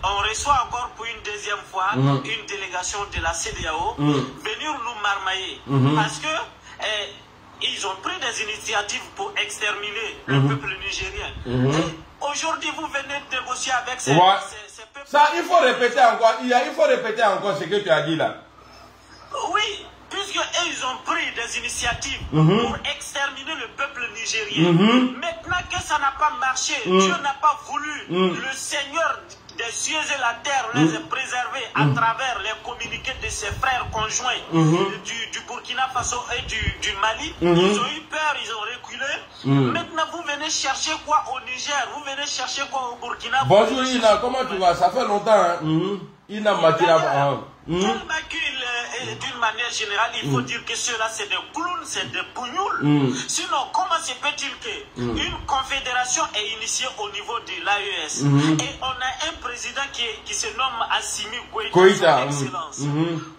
on reçoit encore pour une deuxième fois une délégation de la CEDEAO venir nous marmailler. Parce que ils ont pris des initiatives pour exterminer le peuple nigérien. Aujourd'hui, vous venez négocier avec ces peuples. Ça, il faut répéter encore. Il faut répéter encore ce que tu as dit là. Oui, puisque ils ont pris des initiatives pour exterminer le peuple nigérien. Maintenant que ça n'a pas marché, Dieu n'a pas voulu, le Seigneur des cieux et la terre les a préservés à travers les communiqués de ses frères conjoints du Burkina Faso et du Mali. Ils ont eu peur, ils ont reculé. Maintenant, vous venez chercher quoi au Niger? Vous venez chercher quoi au Burkina? Bonjour Ina, comment tu vas? Ça fait longtemps. Hein? Ina Makira. D'une manière générale, il faut dire que ceux-là, c'est des clowns, c'est des pougnoules. Sinon, comment se peut-il qu'une confédération est initiée au niveau de l'AES et on a un président qui se nomme Assimi Goïta, son excellence.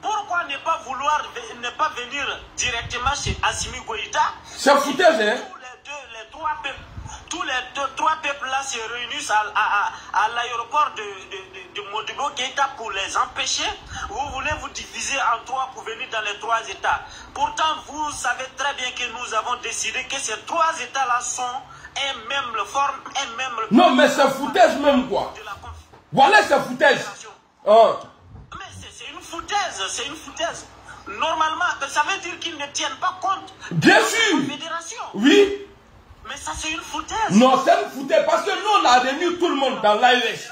Pourquoi ne pas venir directement chez Assimi Goïta? C'est foutaise, hein? Tous les trois peuples-là se réunissent à l'aéroport de Modibo Keïta pour les empêcher. Vous voulez vous diviser en trois pour venir dans les trois États. Pourtant, vous savez très bien que nous avons décidé que ces trois États-là sont un même forme, un même... Non, mais c'est foutaise même quoi. Voilà, c'est foutaise. Mais c'est une foutaise, c'est une foutaise. Normalement, ça veut dire qu'ils ne tiennent pas compte de la confédération. Oui. Mais ça, c'est une foutaise. Non, c'est une foutaise parce que nous, on a réuni tout le monde dans l'AES.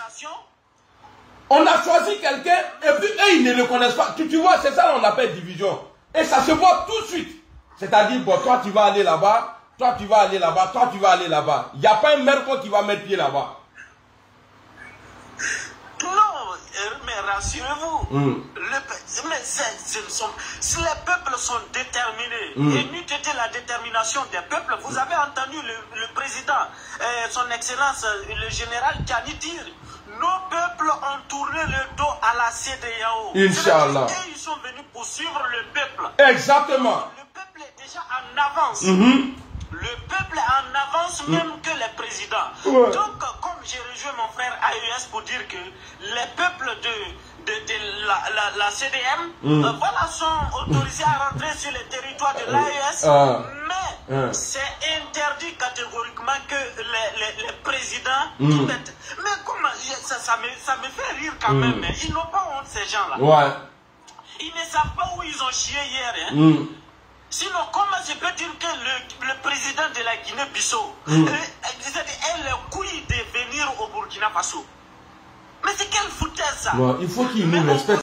On a choisi quelqu'un et puis eux, ils ne le connaissent pas. Tu vois, c'est ça qu'on appelle division. Et ça se voit tout de suite. C'est-à-dire, bon, toi, tu vas aller là-bas, toi, tu vas aller là-bas, toi, tu vas aller là-bas. Il n'y a pas un merco qui va mettre pied là-bas. Non, mais rassurez-vous, si les peuples sont déterminés, et n'eût été la détermination des peuples, vous avez entendu le président, son excellence, le général Tiani dire, nos peuples ont tourné le dos à la CEDEAO. Inch'Allah. Et ils sont venus pour suivre le peuple. Exactement. Le peuple est déjà en avance. Le peuple en avance même que les présidents. Ouais. Donc, comme j'ai rejoint mon frère AES pour dire que les peuples de la CDM voilà, sont autorisés à rentrer sur le territoire de l'AES, mais c'est interdit catégoriquement que les présidents qui mettent. Mais comment ça me fait rire quand même. Ils n'ont pas honte, ces gens-là. Ouais. Ils ne savent pas où ils ont chié hier. Hein. Sinon, comment je peux dire que le président de la Guinée-Bissau a les couilles de venir au Burkina Faso? Mais c'est quelle foutaise ça? Ouais, il faut qu'ils nous respectent.